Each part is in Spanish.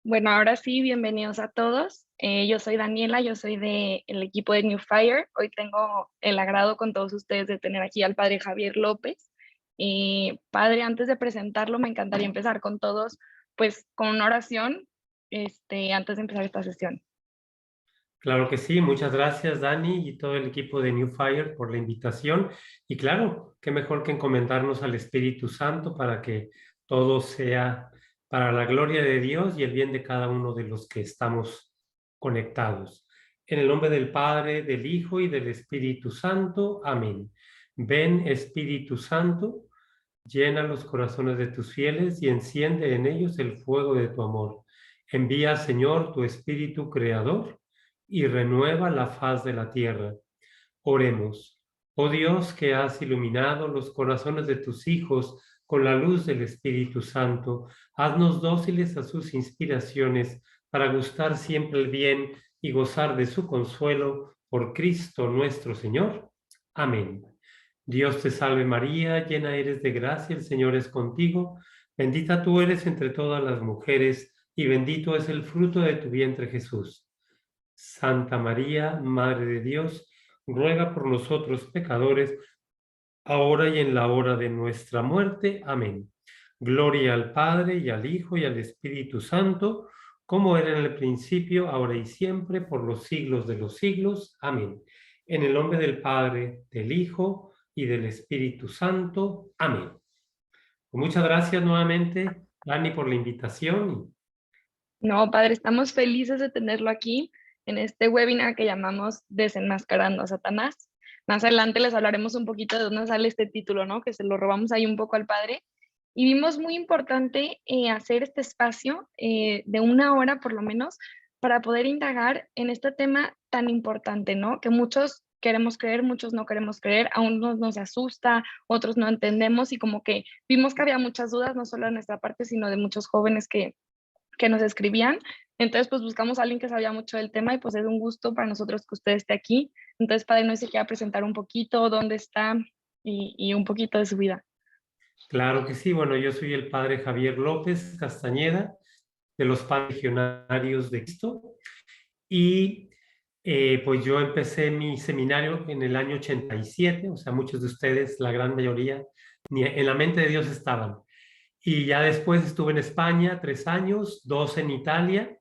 Bueno, ahora sí, bienvenidos a todos. Yo soy Daniela, yo soy del equipo de New Fire. Hoy tengo el agrado con todos ustedes de tener aquí al padre Javier López. Padre, antes de presentarlo, me encantaría empezar con todos, pues con una oración, antes de empezar esta sesión. Claro que sí, muchas gracias Dani y todo el equipo de New Fire por la invitación. Y claro, qué mejor que encomendarnos al Espíritu Santo para que todo sea para la gloria de Dios y el bien de cada uno de los que estamos conectados. En el nombre del Padre, del Hijo y del Espíritu Santo. Amén. Ven Espíritu Santo, llena los corazones de tus fieles y enciende en ellos el fuego de tu amor. Envía, Señor, tu Espíritu Creador y renueva la faz de la tierra. Oremos. Oh Dios, que has iluminado los corazones de tus hijos con la luz del Espíritu Santo, haznos dóciles a sus inspiraciones para gustar siempre el bien y gozar de su consuelo por Cristo nuestro Señor. Amén. Dios te salve María, llena eres de gracia, el Señor es contigo, bendita tú eres entre todas las mujeres y bendito es el fruto de tu vientre Jesús. Santa María, Madre de Dios, ruega por nosotros pecadores, ahora y en la hora de nuestra muerte. Amén. Gloria al Padre, y al Hijo, y al Espíritu Santo, como era en el principio, ahora y siempre, por los siglos de los siglos. Amén. En el nombre del Padre, del Hijo, y del Espíritu Santo. Amén. Muchas gracias nuevamente, Dani, por la invitación. No, padre, estamos felices de tenerlo aquí en este webinar que llamamos Desenmascarando a Satanás. Más adelante les hablaremos un poquito de dónde sale este título, ¿no? Que se lo robamos ahí un poco al padre. Y vimos muy importante hacer este espacio de una hora por lo menos para poder indagar en este tema tan importante, ¿no? Que muchos queremos creer, muchos no queremos creer, a unos nos asusta, otros no entendemos y como que vimos que había muchas dudas, no solo de nuestra parte, sino de muchos jóvenes que nos escribían. Entonces, pues buscamos a alguien que sabía mucho del tema y pues es un gusto para nosotros que usted esté aquí. Entonces, padre, no sé si quiera presentar un poquito dónde está y un poquito de su vida. Claro que sí. Bueno, yo soy el padre Javier López Castañeda, de los Padres Legionarios de Cristo, y pues yo empecé mi seminario en el año 87, o sea, muchos de ustedes, la gran mayoría, ni en la mente de Dios estaban. Y ya después estuve en España 3 años, 2 en Italia,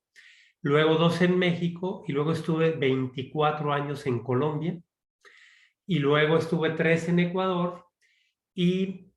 luego 2 en México, y luego estuve 24 años en Colombia, y luego estuve 3 en Ecuador, y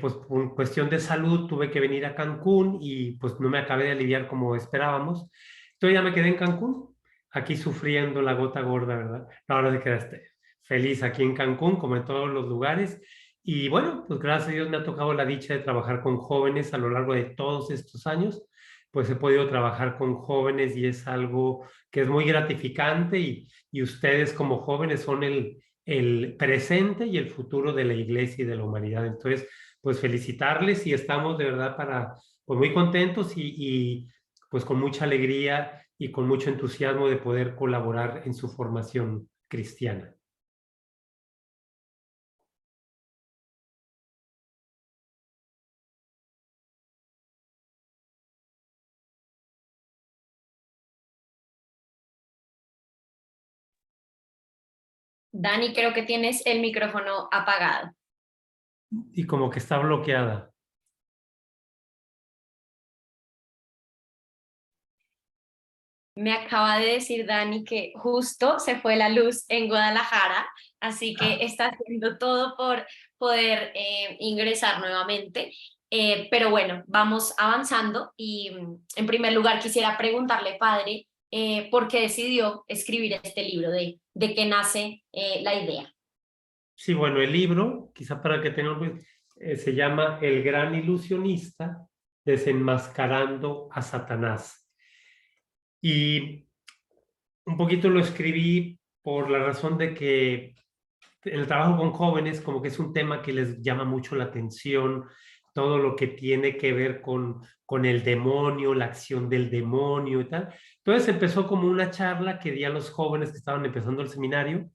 pues por cuestión de salud tuve que venir a Cancún y pues no me acabé de aliviar como esperábamos. Entonces ya me quedé en Cancún, aquí sufriendo la gota gorda, ¿verdad? Ahora se quedaste feliz aquí en Cancún, como en todos los lugares. Y bueno, pues gracias a Dios me ha tocado la dicha de trabajar con jóvenes a lo largo de todos estos años. Pues he podido trabajar con jóvenes y es algo que es muy gratificante y ustedes como jóvenes son el presente y el futuro de la iglesia y de la humanidad. Entonces, pues felicitarles y estamos de verdad pues muy contentos pues con mucha alegría y con mucho entusiasmo de poder colaborar en su formación cristiana. Dani, creo que tienes el micrófono apagado. Y como que está bloqueada. Me acaba de decir Dani que justo se fue la luz en Guadalajara, así que está haciendo todo por poder ingresar nuevamente. Pero bueno, vamos avanzando y en primer lugar quisiera preguntarle, padre, ¿por qué decidió escribir este libro? ¿De qué nace la idea? Sí, bueno, el libro, quizá para que tengan, se llama El Gran Ilusionista, desenmascarando a Satanás. Y un poquito lo escribí por la razón de que el trabajo con jóvenes como que es un tema que les llama mucho la atención, todo lo que tiene que ver con el demonio, la acción del demonio y tal. Entonces empezó como una charla que di a los jóvenes que estaban empezando el seminario.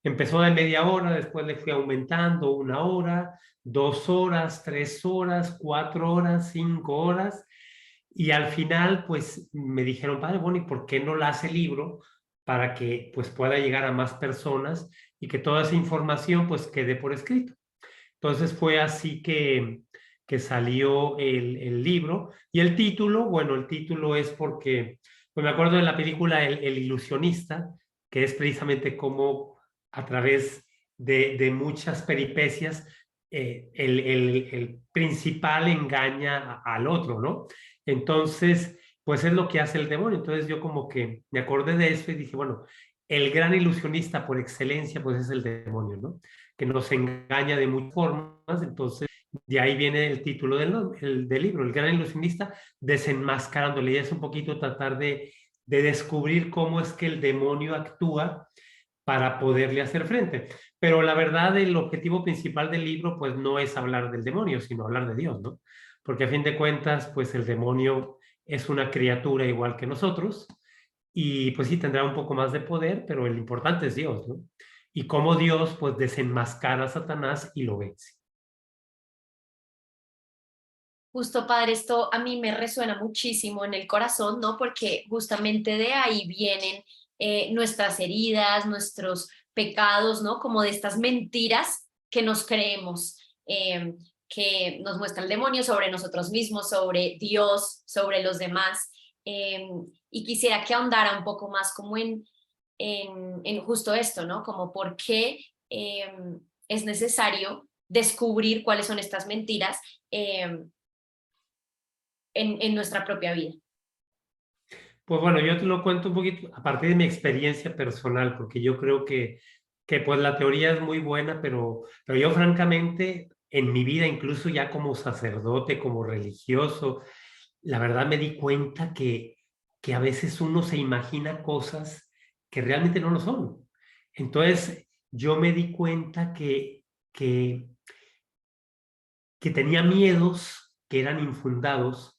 Empezó de media hora, después le fui aumentando 1 hora, 2 horas, 3 horas, 4 horas, 5 horas. Y al final, pues me dijeron, padre, bueno, ¿y por qué no la hace libro para que pues pueda llegar a más personas y que toda esa información pues quede por escrito? Entonces fue así que salió el libro. Y el título, bueno, el título es porque, pues me acuerdo de la película El Ilusionista, que es precisamente como a través de muchas peripecias el principal engaña al otro, ¿no? Entonces, pues es lo que hace el demonio. Entonces yo como que me acordé de eso y dije, bueno, el gran ilusionista por excelencia, pues es el demonio, ¿no? Que nos engaña de muchas formas. Entonces, de ahí viene el título del libro, El gran ilusionista, desenmascarándole. Y es un poquito tratar de descubrir cómo es que el demonio actúa para poderle hacer frente. Pero la verdad, el objetivo principal del libro, pues no es hablar del demonio, sino hablar de Dios, ¿no? Porque a fin de cuentas, pues el demonio es una criatura igual que nosotros y pues sí tendrá un poco más de poder, pero el importante es Dios, ¿no? Y cómo Dios pues desenmascara a Satanás y lo vence. Justo, padre, esto a mí me resuena muchísimo en el corazón, ¿no? Porque justamente de ahí vienen nuestras heridas, nuestros pecados, ¿no? Como de estas mentiras que nos creemos, que nos muestra el demonio sobre nosotros mismos, sobre Dios, sobre los demás. Y quisiera que ahondara un poco más como en justo esto, ¿no? Como por qué es necesario descubrir cuáles son estas mentiras. En nuestra propia vida. Pues bueno, yo te lo cuento un poquito a partir de mi experiencia personal, porque yo creo que pues la teoría es muy buena, pero yo francamente en mi vida, incluso ya como sacerdote, como religioso, la verdad me di cuenta que a veces uno se imagina cosas que realmente no lo son. Entonces, yo me di cuenta que, que tenía miedos que eran infundados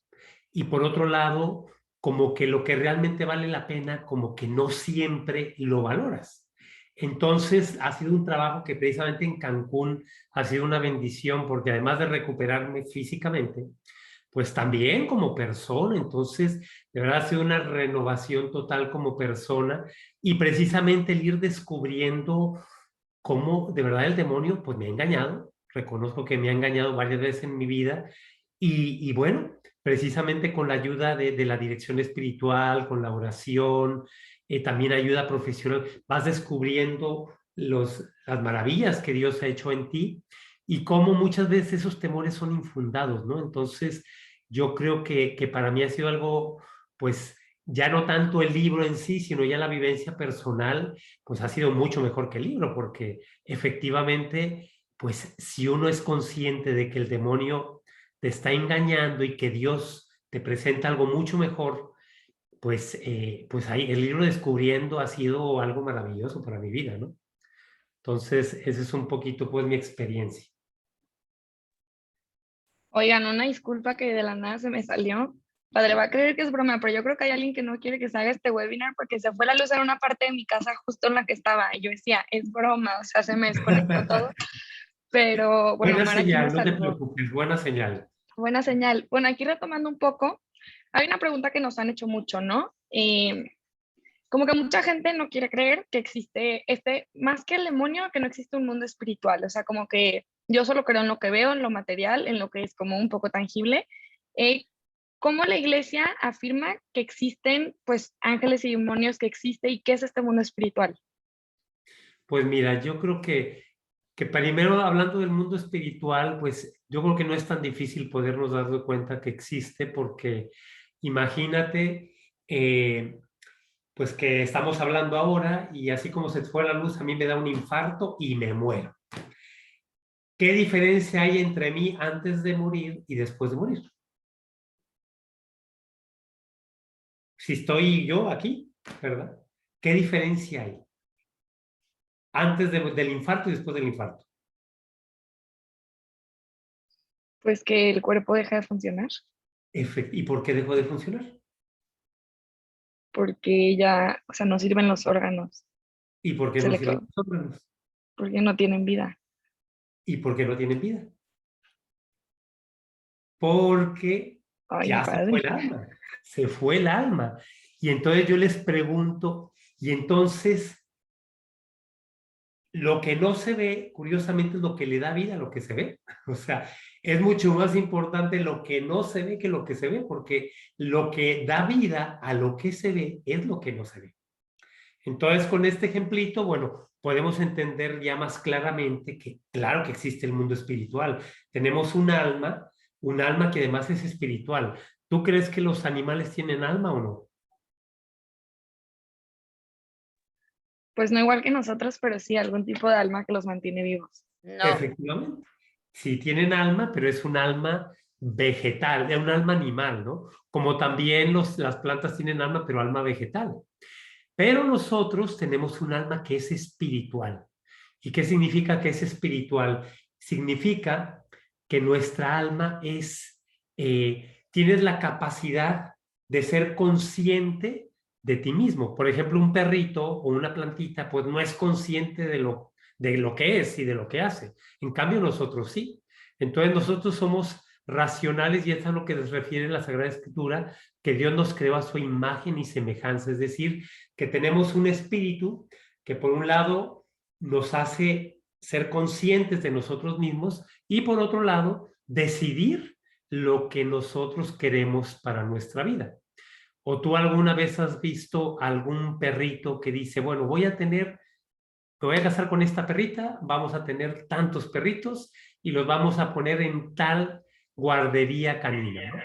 y por otro lado, como que lo que realmente vale la pena, como que no siempre lo valoras. Entonces, ha sido un trabajo que precisamente en Cancún ha sido una bendición porque además de recuperarme físicamente, pues también como persona, entonces de verdad ha sido una renovación total como persona y precisamente el ir descubriendo cómo de verdad el demonio pues me ha engañado, reconozco que me ha engañado varias veces en mi vida y bueno, precisamente con la ayuda de la dirección espiritual, con la oración, también ayuda profesional, vas descubriendo las maravillas que Dios ha hecho en ti y cómo muchas veces esos temores son infundados, ¿no? Entonces, yo creo que para mí ha sido algo, pues, ya no tanto el libro en sí, sino ya la vivencia personal, pues ha sido mucho mejor que el libro, porque efectivamente, pues si uno es consciente de que el demonio te está engañando y que Dios te presenta algo mucho mejor, pues ahí el libro Descubriendo ha sido algo maravilloso para mi vida, ¿no? Entonces, esa es un poquito, pues, mi experiencia. Oigan, una disculpa que de la nada se me salió. Padre, va a creer que es broma, pero yo creo que hay alguien que no quiere que se haga este webinar porque se fue la luz en una parte de mi casa justo en la que estaba. Y yo decía, es broma, o sea, se me desconectó todo. Pero bueno, Buena Mar aquí me señal, no te salvó. preocupes, buena señal. Buena señal. Bueno, aquí retomando un poco, hay una pregunta que nos han hecho mucho, ¿no? Como que mucha gente no quiere creer que existe más que el demonio, que no existe un mundo espiritual. O sea, como que yo solo creo en lo que veo, en lo material, en lo que es como un poco tangible. ¿Cómo la iglesia afirma que existen, pues, ángeles y demonios, que existe y qué es este mundo espiritual? Pues mira, yo creo que primero hablando del mundo espiritual, pues yo creo que no es tan difícil podernos dar cuenta que existe porque imagínate, pues que estamos hablando ahora y así como se fue la luz, a mí me da un infarto y me muero. ¿Qué diferencia hay entre mí antes de morir y después de morir? Si estoy yo aquí, ¿verdad? ¿Qué diferencia hay antes del infarto y después del infarto? Pues que el cuerpo deja de funcionar ¿Y por qué dejó de funcionar? porque ya, o sea, no sirven los órganos, ¿Y por qué se no le sirven quedó, los órganos? porque no tienen vida. ¿Y por qué no tienen vida? Porque Ay, ya se fue padre. el alma, se fue el alma. Y entonces yo les pregunto, y entonces lo que no se ve, curiosamente, es lo que le da vida a lo que se ve. O sea, es mucho más importante lo que no se ve que lo que se ve, porque lo que da vida a lo que se ve es lo que no se ve. Entonces, con este ejemplito, bueno, podemos entender ya más claramente que claro que existe el mundo espiritual. Tenemos un alma que además es espiritual. ¿Tú crees que los animales tienen alma o no? Pues no igual que nosotros, pero sí algún tipo de alma que los mantiene vivos. No, Efectivamente. Sí tienen alma, pero es un alma vegetal, es un alma animal, ¿no? Como también las plantas tienen alma, pero alma vegetal. Pero nosotros tenemos un alma que es espiritual. ¿Y qué significa que es espiritual? Significa que nuestra alma tienes la capacidad de ser consciente de ti mismo. Por ejemplo, un perrito o una plantita, pues no es consciente de lo que es y de lo que hace. En cambio, nosotros sí. Entonces, nosotros somos racionales y es a lo que nos refiere la Sagrada Escritura, que Dios nos creó a su imagen y semejanza, es decir, que tenemos un espíritu que por un lado nos hace ser conscientes de nosotros mismos y por otro lado decidir lo que nosotros queremos para nuestra vida. ¿O tú alguna vez has visto algún perrito que dice, bueno, me voy a casar con esta perrita, vamos a tener tantos perritos y los vamos a poner en tal guardería canina, ¿no?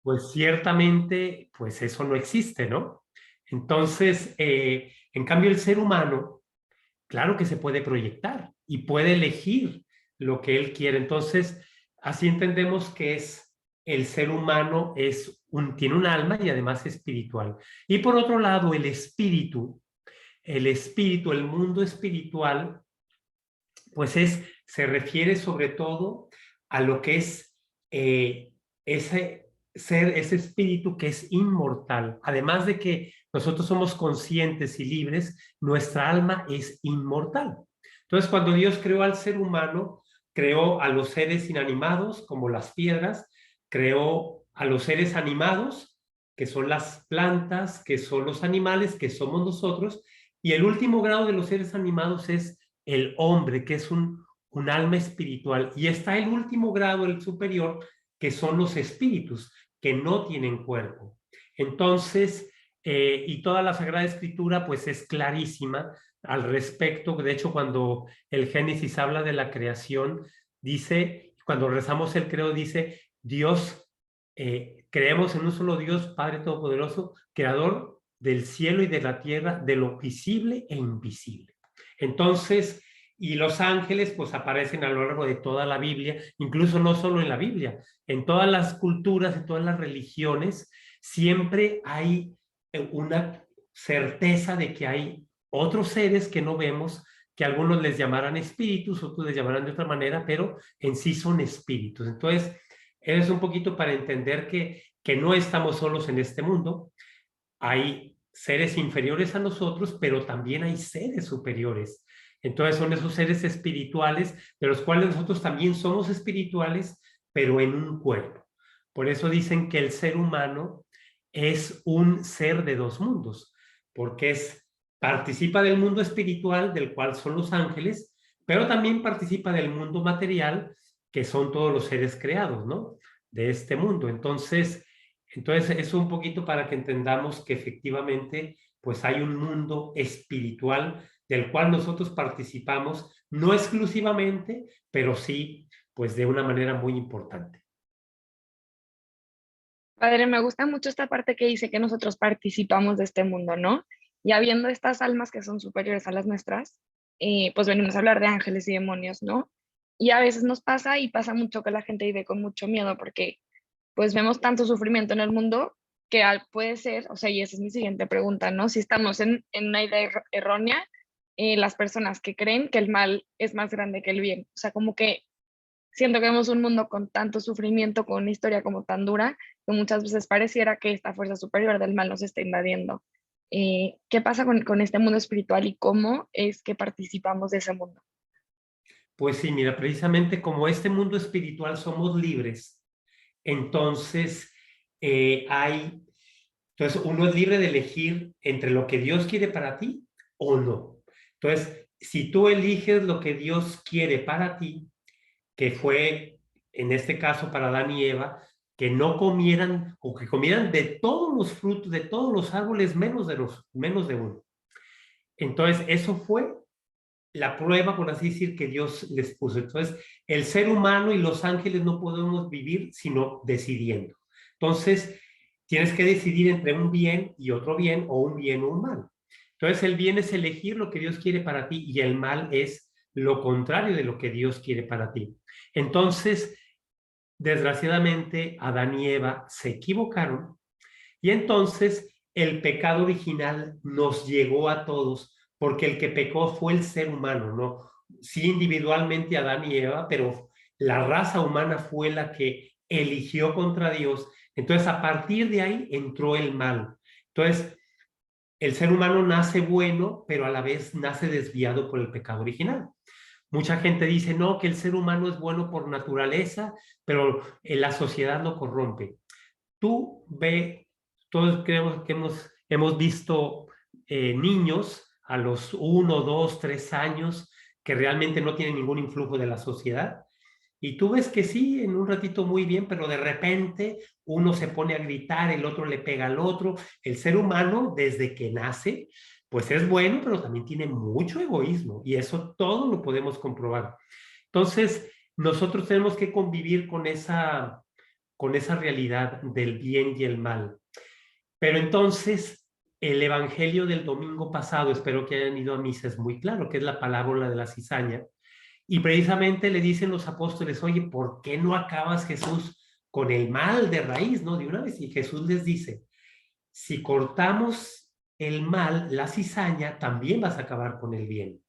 Pues ciertamente, pues eso no existe, ¿no? Entonces, en cambio, el ser humano, claro que se puede proyectar y puede elegir lo que él quiere. Entonces, así entendemos que el ser humano tiene un alma y además espiritual. Y por otro lado, el mundo espiritual, pues se refiere sobre todo a lo que es ese ser, ese espíritu que es inmortal. Además de que nosotros somos conscientes y libres, nuestra alma es inmortal. Entonces, cuando Dios creó al ser humano, creó a los seres inanimados, como las piedras, creó a los seres animados, que son las plantas, que son los animales, que somos nosotros, y el último grado de los seres animados es el hombre, que es un alma espiritual. Y está el último grado, el superior, que son los espíritus, que no tienen cuerpo. Entonces, y toda la Sagrada Escritura, pues es clarísima al respecto. De hecho, cuando el Génesis habla de la creación, dice, cuando rezamos el credo, dice, Dios, creemos en un solo Dios, Padre Todopoderoso, Creador del cielo y de la tierra, de lo visible e invisible. Entonces, y los ángeles pues aparecen a lo largo de toda la Biblia, incluso no solo en la Biblia, en todas las culturas, en todas las religiones, siempre hay una certeza de que hay otros seres que no vemos, que algunos les llamarán espíritus, otros les llamarán de otra manera, pero en sí son espíritus. Entonces, es un poquito para entender que no estamos solos en este mundo, hay seres inferiores a nosotros, pero también hay seres superiores. Entonces son esos seres espirituales, de los cuales nosotros también somos espirituales, pero en un cuerpo. Por eso dicen que el ser humano es un ser de dos mundos, porque participa del mundo espiritual, del cual son los ángeles, pero también participa del mundo material, que son todos los seres creados, ¿no? De este mundo. Entonces, es un poquito para que entendamos que efectivamente, pues hay un mundo espiritual del cual nosotros participamos, no exclusivamente, pero sí, pues de una manera muy importante. Padre, me gusta mucho esta parte que dice que nosotros participamos de este mundo, ¿no? Y habiendo estas almas que son superiores a las nuestras, pues venimos a hablar de ángeles y demonios, ¿no? Y a veces nos pasa y pasa mucho que la gente vive con mucho miedo porque pues vemos tanto sufrimiento en el mundo que puede ser, o sea, y esa es mi siguiente pregunta, ¿no? Si estamos en una idea errónea, las personas que creen que el mal es más grande que el bien, o sea, como que siento que vemos un mundo con tanto sufrimiento, con una historia como tan dura, que muchas veces pareciera que esta fuerza superior del mal nos está invadiendo. ¿Qué pasa con este mundo espiritual y cómo es que participamos de ese mundo? Pues sí, mira, precisamente como este mundo espiritual somos libres, entonces Entonces uno es libre de elegir entre lo que Dios quiere para ti o no. Entonces, si tú eliges lo que Dios quiere para ti, que fue, en este caso para Adán y Eva, que no comieran o que comieran de todos los frutos, de todos los árboles, menos de uno. Entonces, eso fue la prueba, por así decir, que Dios les puso. Entonces, el ser humano y los ángeles no podemos vivir sino decidiendo. Entonces, tienes que decidir entre un bien y otro bien, o un bien o un mal. Entonces, el bien es elegir lo que Dios quiere para ti y el mal es lo contrario de lo que Dios quiere para ti. Entonces, desgraciadamente, Adán y Eva se equivocaron y entonces el pecado original nos llegó a todos porque el que pecó fue el ser humano, ¿no? Sí, individualmente Adán y Eva, pero la raza humana fue la que eligió contra Dios. Entonces, a partir de ahí entró el mal. Entonces, el ser humano nace bueno, pero a la vez nace desviado por el pecado original. Mucha gente dice, no, que el ser humano es bueno por naturaleza, pero la sociedad lo corrompe. Tú ve, todos creemos que hemos visto niños a los 1, 2, 3 años que realmente no tienen ningún influjo de la sociedad. Y tú ves que sí, en un ratito muy bien, pero de repente uno se pone a gritar, el otro le pega al otro. El ser humano, desde que nace, pues es bueno, pero también tiene mucho egoísmo y eso todo lo podemos comprobar. Entonces, nosotros tenemos que convivir con esa realidad del bien y el mal. Pero entonces, el evangelio del domingo pasado, espero que hayan ido a misa, es muy claro, que es la parábola de la cizaña. Y precisamente le dicen los apóstoles, oye, ¿por qué no acabas, Jesús, con el mal de raíz, no? De una vez. Y Jesús les dice, si cortamos el mal, la cizaña, también vas a acabar con el bien.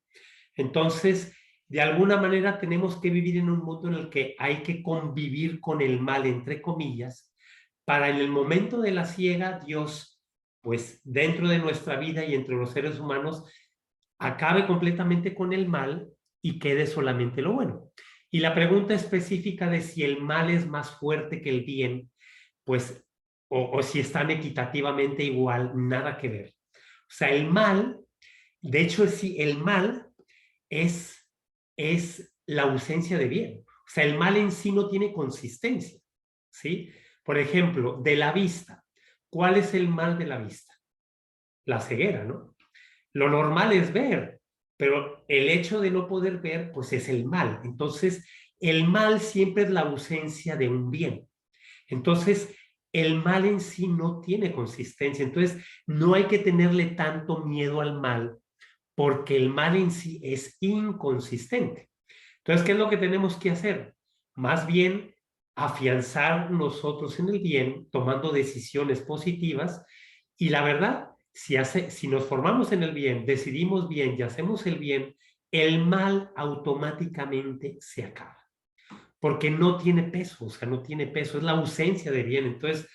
Entonces, de alguna manera tenemos que vivir en un mundo en el que hay que convivir con el mal, entre comillas, para en el momento de la siega, Dios, pues dentro de nuestra vida y entre los seres humanos, acabe completamente con el mal y quede solamente lo bueno. Y la pregunta específica de si el mal es más fuerte que el bien, pues, o si están equitativamente igual, nada que ver. O sea, el mal, de hecho, sí, el mal es la ausencia de bien. O sea, el mal en sí no tiene consistencia, ¿sí? Por ejemplo, de la vista. ¿Cuál es el mal de la vista? La ceguera, ¿no? Lo normal es ver, pero el hecho de no poder ver, pues es el mal. Entonces, el mal siempre es la ausencia de un bien. Entonces, el mal en sí no tiene consistencia. Entonces, no hay que tenerle tanto miedo al mal porque el mal en sí es inconsistente. Entonces, ¿qué es lo que tenemos que hacer? Más bien, afianzar nosotros en el bien, tomando decisiones positivas. Y la verdad, si nos formamos en el bien, decidimos bien y hacemos el bien, el mal automáticamente se acaba. Porque no tiene peso, o sea, no tiene peso, es la ausencia de bien. Entonces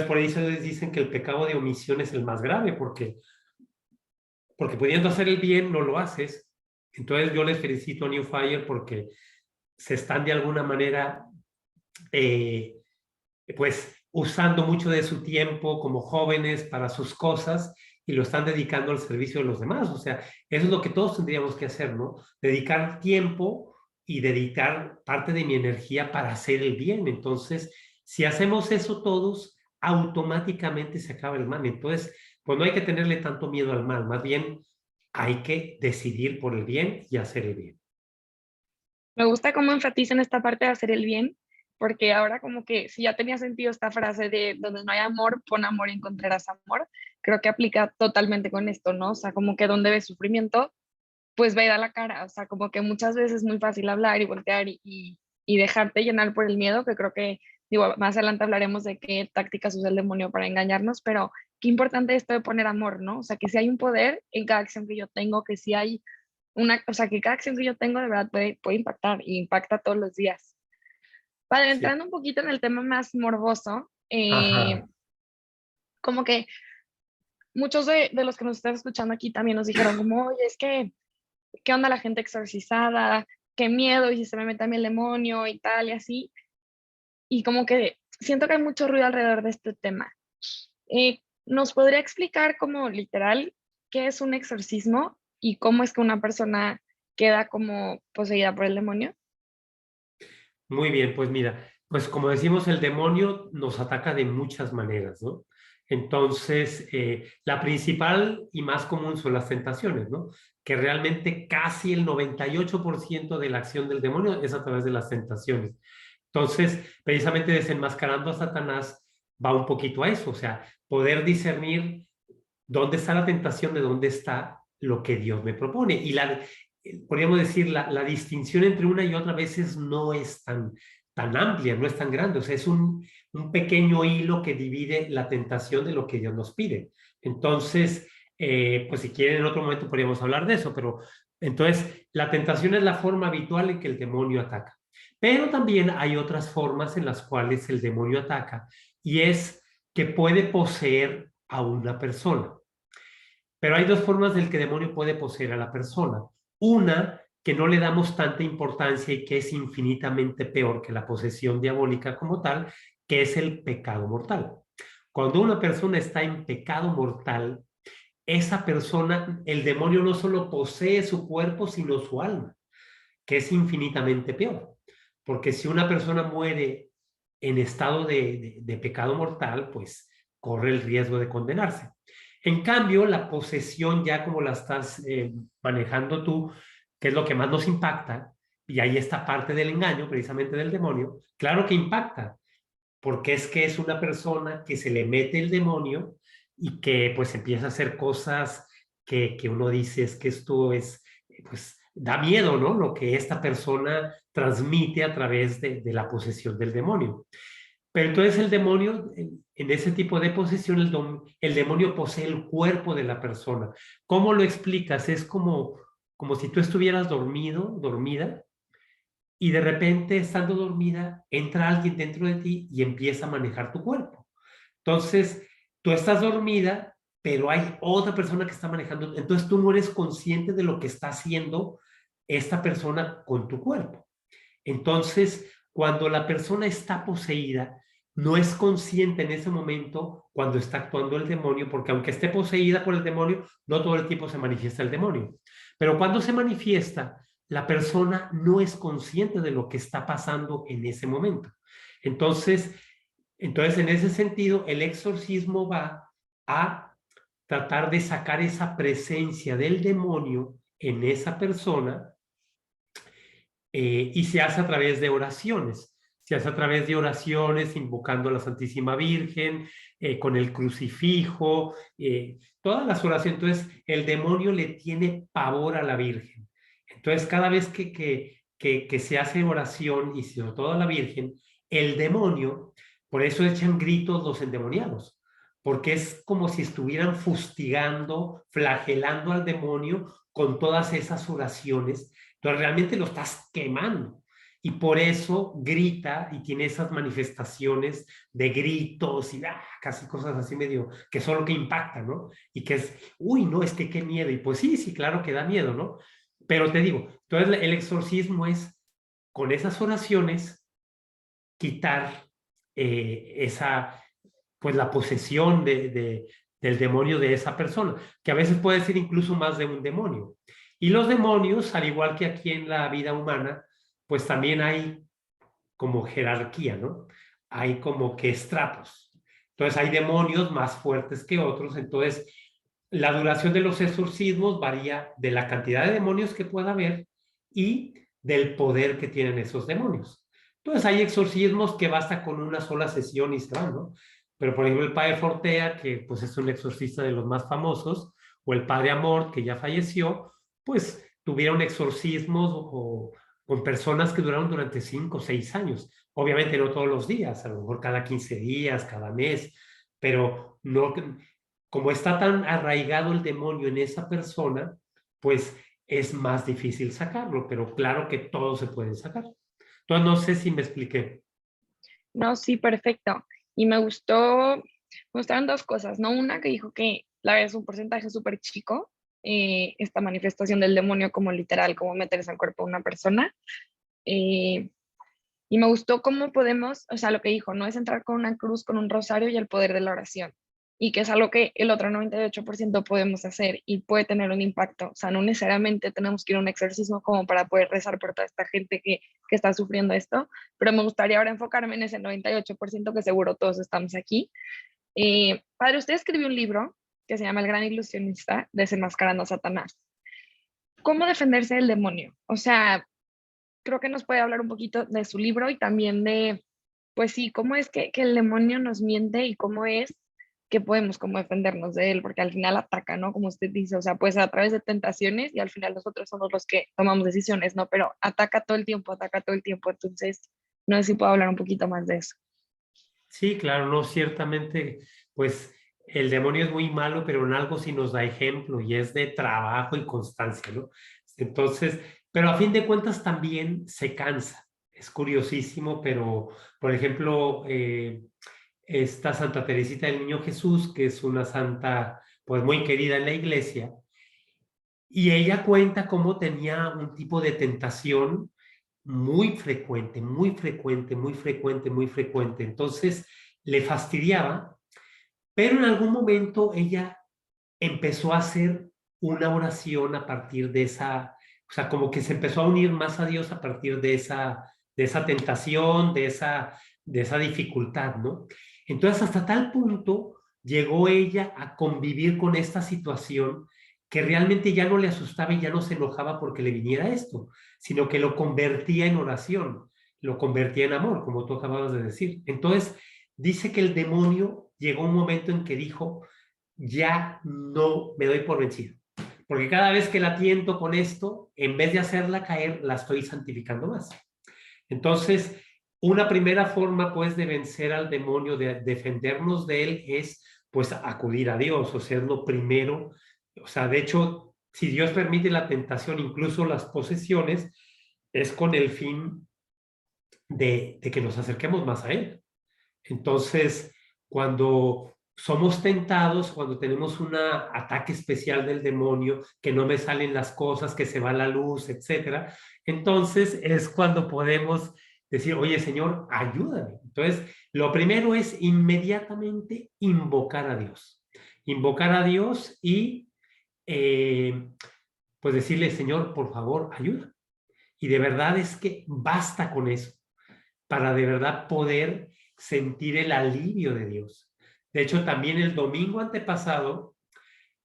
por eso les dicen que el pecado de omisión es el más grave, porque pudiendo hacer el bien no lo haces. Entonces yo les felicito a New Fire porque se están de alguna manera pues usando mucho de su tiempo como jóvenes para sus cosas y lo están dedicando al servicio de los demás. O sea, eso es lo que todos tendríamos que hacer, ¿no? Dedicar tiempo y dedicar parte de mi energía para hacer el bien. Entonces, si hacemos eso todos, automáticamente se acaba el mal. Entonces, pues no hay que tenerle tanto miedo al mal, más bien hay que decidir por el bien y hacer el bien. Me gusta cómo enfatizan esta parte de hacer el bien, porque ahora como que si ya tenía sentido esta frase de donde no hay amor, pon amor y encontrarás amor, creo que aplica totalmente con esto, ¿no? O sea, como que donde ves sufrimiento, pues ve a la cara, o sea, como que muchas veces es muy fácil hablar y voltear y dejarte llenar por el miedo, que creo que, digo, más adelante hablaremos de qué tácticas usa el demonio para engañarnos, pero qué importante esto de poner amor, ¿no? O sea, que si hay un poder en cada acción que yo tengo, que si hay o sea, que cada acción que yo tengo de verdad puede impactar y impacta todos los días. Padre, Sí. entrando un poquito en el tema más morboso, Ajá. como que muchos de los que nos están escuchando aquí también nos dijeron como, oye, es que, ¿qué onda la gente exorcizada? Qué miedo, y si se me mete a mí el demonio y tal y así. Y como que siento que hay mucho ruido alrededor de este tema. ¿Nos podría explicar como literal qué es un exorcismo y cómo es que una persona queda como poseída por el demonio? Muy bien, pues mira, pues como decimos, el demonio nos ataca de muchas maneras, ¿no? Entonces, la principal y más común son las tentaciones, ¿no? Que realmente casi el 98% de la acción del demonio es a través de las tentaciones. Entonces, precisamente desenmascarando a Satanás va un poquito a eso, o sea, poder discernir dónde está la tentación, de dónde está lo que Dios me propone. Y podríamos decir, la distinción entre una y otra veces no es tan amplia, no es tan grande, o sea, es un pequeño hilo que divide la tentación de lo que Dios nos pide. Entonces, pues si quieren en otro momento podríamos hablar de eso, pero entonces la tentación es la forma habitual en que el demonio ataca. Pero también hay otras formas en las cuales el demonio ataca y es que puede poseer a una persona. Pero hay dos formas del que el demonio puede poseer a la persona. Una, que no le damos tanta importancia y que es infinitamente peor que la posesión diabólica como tal, que es el pecado mortal. Cuando una persona está en pecado mortal, esa persona, el demonio no solo posee su cuerpo, sino su alma, que es infinitamente peor. Porque si una persona muere en estado de pecado mortal, pues corre el riesgo de condenarse. En cambio, la posesión, ya como la estás manejando tú, que es lo que más nos impacta, y ahí está parte del engaño, precisamente del demonio, claro que impacta, porque es que es una persona que se le mete el demonio y que pues empieza a hacer cosas que uno dice es que esto es, pues da miedo, ¿no? Lo que esta persona transmite a través de la posesión del demonio. Pero entonces el demonio, en ese tipo de posesión, el demonio posee el cuerpo de la persona. ¿Cómo lo explicas? Es como si tú estuvieras dormido, dormida, y de repente, estando dormida, entra alguien dentro de ti y empieza a manejar tu cuerpo. Entonces, tú estás dormida, pero hay otra persona que está manejando. Entonces, tú no eres consciente de lo que está haciendo esta persona con tu cuerpo. Entonces, cuando la persona está poseída, no es consciente en ese momento cuando está actuando el demonio, porque aunque esté poseída por el demonio, no todo el tiempo se manifiesta el demonio. Pero cuando se manifiesta, la persona no es consciente de lo que está pasando en ese momento. Entonces, en ese sentido, el exorcismo va a tratar de sacar esa presencia del demonio en esa persona y se hace a través de oraciones. Se hace a través de oraciones invocando a la Santísima Virgen, con el crucifijo, todas las oraciones. Entonces, el demonio le tiene pavor a la Virgen. Entonces, cada vez que se hace oración y sobre todo a la Virgen, el demonio, por eso echan gritos los endemoniados, porque es como si estuvieran fustigando, flagelando al demonio con todas esas oraciones. Entonces realmente lo estás quemando. Y por eso grita y tiene esas manifestaciones de gritos y casi cosas así medio, que son lo que impactan, ¿no? Y que es, uy, no, es que qué miedo. Y pues sí, sí, claro que da miedo, ¿no? Pero te digo, entonces el exorcismo es con esas oraciones quitar esa, pues la posesión del demonio de esa persona, que a veces puede ser incluso más de un demonio. Y los demonios, al igual que aquí en la vida humana, pues también hay como jerarquía, ¿no? Hay como que estratos. Entonces hay demonios más fuertes que otros, entonces la duración de los exorcismos varía de la cantidad de demonios que pueda haber y del poder que tienen esos demonios. Entonces hay exorcismos que basta con una sola sesión y se van, ¿no? Pero por ejemplo el padre Fortea, que pues es un exorcista de los más famosos, o el padre Amor, que ya falleció, pues tuvieron exorcismos o con personas que duraron durante 5 o 6 años. Obviamente no todos los días, a lo mejor cada 15 días, cada mes, pero no, como está tan arraigado el demonio en esa persona, pues es más difícil sacarlo, pero claro que todo se puede sacar. Entonces no sé si me expliqué. No, sí, perfecto. Y me gustaron dos cosas, ¿no? Una que dijo que la verdad es un porcentaje súper chico, esta manifestación del demonio como literal, como meterse al cuerpo de una persona. Eh, Y me gustó cómo podemos, o sea, lo que dijo, no es entrar con una cruz, con un rosario y el poder de la oración. Y que es algo que el otro 98% podemos hacer y puede tener un impacto. O sea, no necesariamente tenemos que ir a un exorcismo como para poder rezar por toda esta gente que está sufriendo esto, pero me gustaría ahora enfocarme en ese 98% que seguro todos estamos aquí. Padre, usted escribió un libro que se llama El Gran Ilusionista, Desenmascarando a Satanás. ¿Cómo defenderse del demonio? O sea, creo que nos puede hablar un poquito de su libro y también de, pues sí, cómo es que el demonio nos miente y cómo es que podemos como defendernos de él, porque al final ataca, ¿no? Como usted dice, o sea, pues a través de tentaciones y al final nosotros somos los que tomamos decisiones, ¿no? Pero ataca todo el tiempo, entonces no sé si puedo hablar un poquito más de eso. Sí, claro, no, ciertamente, pues el demonio es muy malo, pero en algo sí nos da ejemplo y es de trabajo y constancia, ¿no? Entonces, pero a fin de cuentas también se cansa. Es curiosísimo, pero, por ejemplo, esta Santa Teresita del Niño Jesús, que es una santa, pues muy querida en la iglesia, y ella cuenta cómo tenía un tipo de tentación muy frecuente, muy frecuente, muy frecuente, muy frecuente. Entonces le fastidiaba, pero en algún momento ella empezó a hacer una oración a partir de esa, o sea, como que se empezó a unir más a Dios a partir de esa tentación, de esa dificultad, ¿no? Entonces, hasta tal punto llegó ella a convivir con esta situación que realmente ya no le asustaba y ya no se enojaba porque le viniera esto, sino que lo convertía en oración, lo convertía en amor, como tú acababas de decir. Entonces, dice que el demonio llegó un momento en que dijo, ya no me doy por vencido, porque cada vez que la tiento con esto, en vez de hacerla caer, la estoy santificando más. Entonces, una primera forma, pues, de vencer al demonio, de defendernos de él, es, pues, acudir a Dios, o sea, es lo primero. O sea, de hecho, si Dios permite la tentación, incluso las posesiones, es con el fin de que nos acerquemos más a Él. Entonces, cuando somos tentados, cuando tenemos un ataque especial del demonio, que no me salen las cosas, que se va la luz, etcétera, entonces es cuando podemos decir, oye, Señor, ayúdame. Entonces, lo primero es inmediatamente invocar a Dios. Invocar a Dios y pues decirle, Señor, por favor, ayuda. Y de verdad es que basta con eso para de verdad poder sentir el alivio de Dios. De hecho, también el domingo antepasado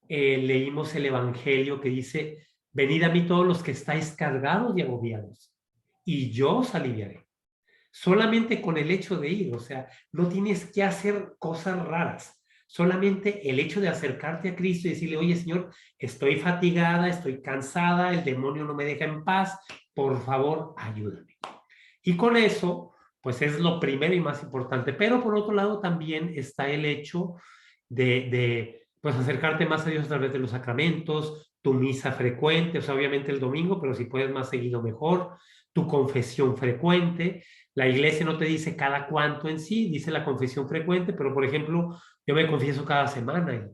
leímos el Evangelio que dice, venid a mí todos los que estáis cargados y agobiados, y yo os aliviaré. Solamente con el hecho de ir, o sea, no tienes que hacer cosas raras. Solamente el hecho de acercarte a Cristo y decirle, oye, Señor, estoy fatigada, estoy cansada, el demonio no me deja en paz, por favor, ayúdame. Y con eso, pues es lo primero y más importante. Pero por otro lado también está el hecho pues acercarte más a Dios a través de los sacramentos, tu misa frecuente, o sea, obviamente el domingo, pero si puedes más seguido mejor, tu confesión frecuente. La iglesia no te dice cada cuánto en sí, dice la confesión frecuente, pero por ejemplo, yo me confieso cada semana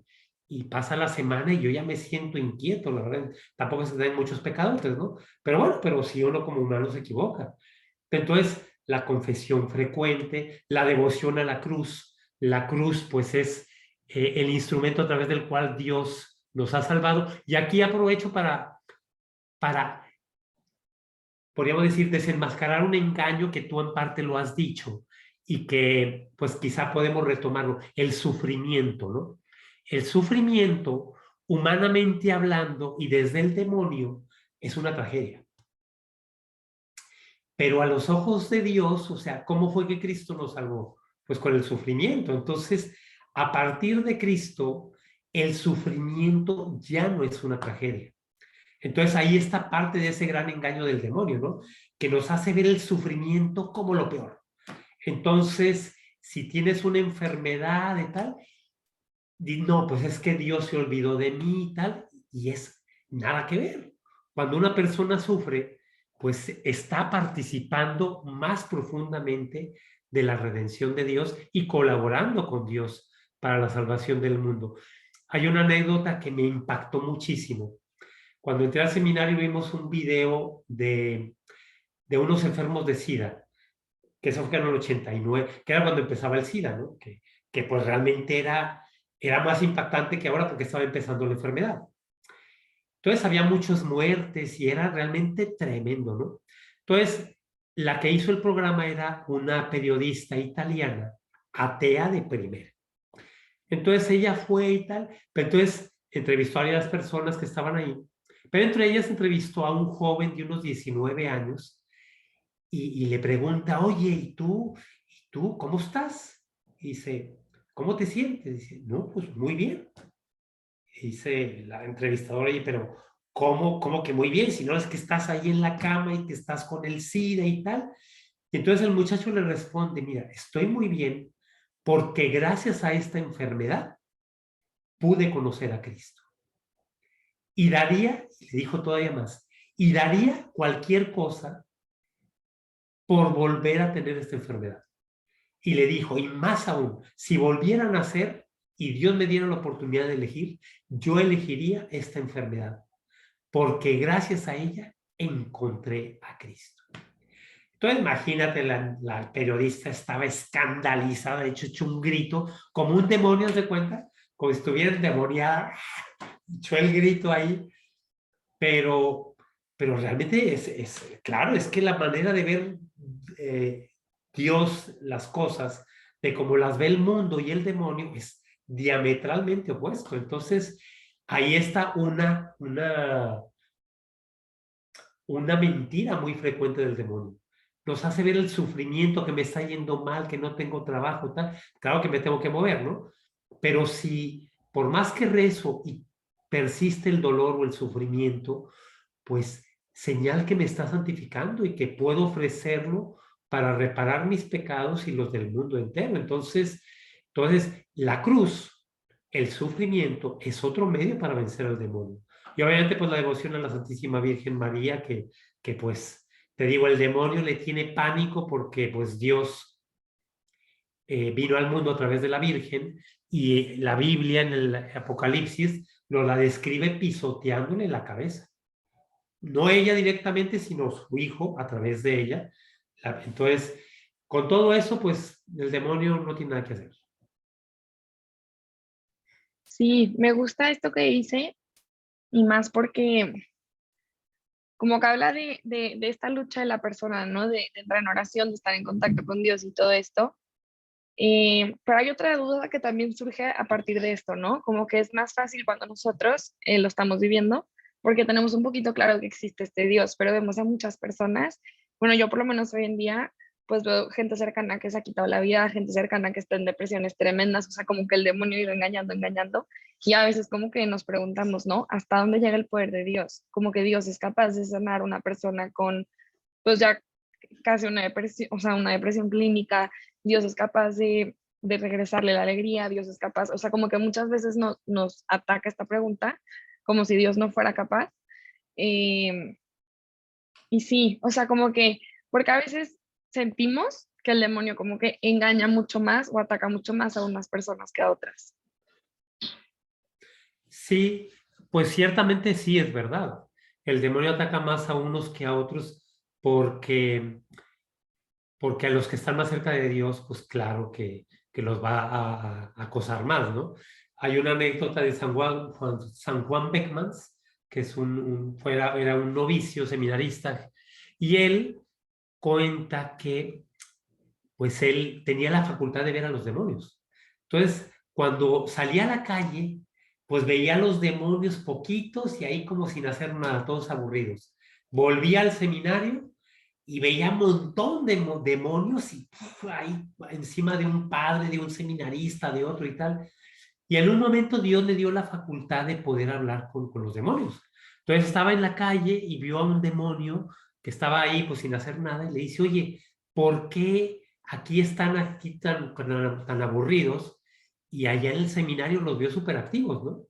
y pasa la semana y yo ya me siento inquieto, la verdad. Tampoco se dan muchos pecadores, ¿no? Pero bueno, pero si uno como humano se equivoca. Entonces, la confesión frecuente, la devoción a la cruz pues es el instrumento a través del cual Dios nos ha salvado. Y aquí aprovecho para, podríamos decir, desenmascarar un engaño que tú en parte lo has dicho y que pues quizá podemos retomarlo, el sufrimiento, ¿no? El sufrimiento, humanamente hablando y desde el demonio, es una tragedia. Pero a los ojos de Dios, o sea, ¿cómo fue que Cristo nos salvó? Pues con el sufrimiento. Entonces, a partir de Cristo, el sufrimiento ya no es una tragedia. Entonces, ahí está parte de ese gran engaño del demonio, ¿no? Que nos hace ver el sufrimiento como lo peor. Entonces, si tienes una enfermedad y tal, no, pues es que Dios se olvidó de mí y tal, y es nada que ver. Cuando una persona sufre, pues está participando más profundamente de la redención de Dios y colaborando con Dios para la salvación del mundo. Hay una anécdota que me impactó muchísimo. Cuando entré al seminario vimos un video de unos enfermos de SIDA que eso fue en el 89, que era cuando empezaba el SIDA, ¿no? Que pues realmente era más impactante que ahora porque estaba empezando la enfermedad. Entonces había muchas muertes y era realmente tremendo, ¿no? Entonces, la que hizo el programa era una periodista italiana, atea de primera. Entonces ella fue y tal, pero entonces entrevistó a varias personas que estaban ahí, pero entre ellas entrevistó a un joven de unos 19 años y le pregunta, oye, ¿y tú cómo estás? Y dice, ¿cómo te sientes? Dice, no, pues muy bien. Y dice la entrevistadora, oye, pero ¿cómo que muy bien? Si no es que estás ahí en la cama y que estás con el SIDA y tal. Y entonces el muchacho le responde, mira, estoy muy bien porque gracias a esta enfermedad pude conocer a Cristo. Y daría, le dijo todavía más, y daría cualquier cosa por volver a tener esta enfermedad. Y le dijo, y más aún, si volviera a nacer y Dios me diera la oportunidad de elegir, yo elegiría esta enfermedad, porque gracias a ella encontré a Cristo. Entonces, imagínate, la periodista estaba escandalizada, de hecho, echó un grito, como un demonio, ¿se cuenta? Como si estuviera endemoniada, echó el grito ahí, pero realmente claro, es que la manera de ver Dios las cosas, de cómo las ve el mundo y el demonio, es diametralmente opuesto. Entonces, ahí está una mentira muy frecuente del demonio. Nos hace ver el sufrimiento, que me está yendo mal, que no tengo trabajo, tal. Claro que me tengo que mover, ¿no? Pero si por más que rezo y persiste el dolor o el sufrimiento, pues señal que me está santificando y que puedo ofrecerlo para reparar mis pecados y los del mundo entero. Entonces la cruz, el sufrimiento, es otro medio para vencer al demonio. Y obviamente pues la devoción a la Santísima Virgen María, que pues, te digo, el demonio le tiene pánico porque pues Dios vino al mundo a través de la Virgen y la Biblia en el Apocalipsis nos la describe pisoteándole la cabeza. No ella directamente, sino su hijo a través de ella. Entonces, con todo eso, pues el demonio no tiene nada que hacer. Sí, me gusta esto que dice y más porque como que habla de esta lucha de la persona, ¿no? De entrar en oración, de estar en contacto con Dios y todo esto. Pero hay otra duda que también surge a partir de esto, ¿no? Como que es más fácil cuando nosotros lo estamos viviendo, porque tenemos un poquito claro que existe este Dios, pero vemos a muchas personas, bueno, yo por lo menos hoy en día, pues veo gente cercana que se ha quitado la vida, gente cercana que está en depresiones tremendas, o sea, como que el demonio ha ido engañando, engañando, y a veces como que nos preguntamos, ¿no? ¿Hasta dónde llega el poder de Dios? Como que Dios es capaz de sanar a una persona con, pues ya casi una depresión, o sea, una depresión clínica. Dios es capaz de regresarle la alegría, Dios es capaz, o sea, como que muchas veces nos ataca esta pregunta, como si Dios no fuera capaz. Eh, y sí, o sea, como que, porque a veces sentimos que el demonio como que engaña mucho más o ataca mucho más a unas personas que a otras. Sí, pues ciertamente sí es verdad. El demonio ataca más a unos que a otros porque a los que están más cerca de Dios, pues claro que los va a acosar más, ¿no? Hay una anécdota de San Juan Beckmans, que era un novicio seminarista, y él cuenta que pues él tenía la facultad de ver a los demonios. Entonces, cuando salía a la calle, pues veía a los demonios poquitos y ahí como sin hacer nada, todos aburridos. Volvía al seminario y veía un montón de demonios y ahí encima de un padre, de un seminarista, de otro y tal. Y en un momento Dios le dio la facultad de poder hablar con los demonios. Entonces estaba en la calle y vio a un demonio que estaba ahí pues sin hacer nada y le dice, oye, ¿por qué aquí están aquí tan aburridos? Y allá en el seminario los vio súper activos, ¿no?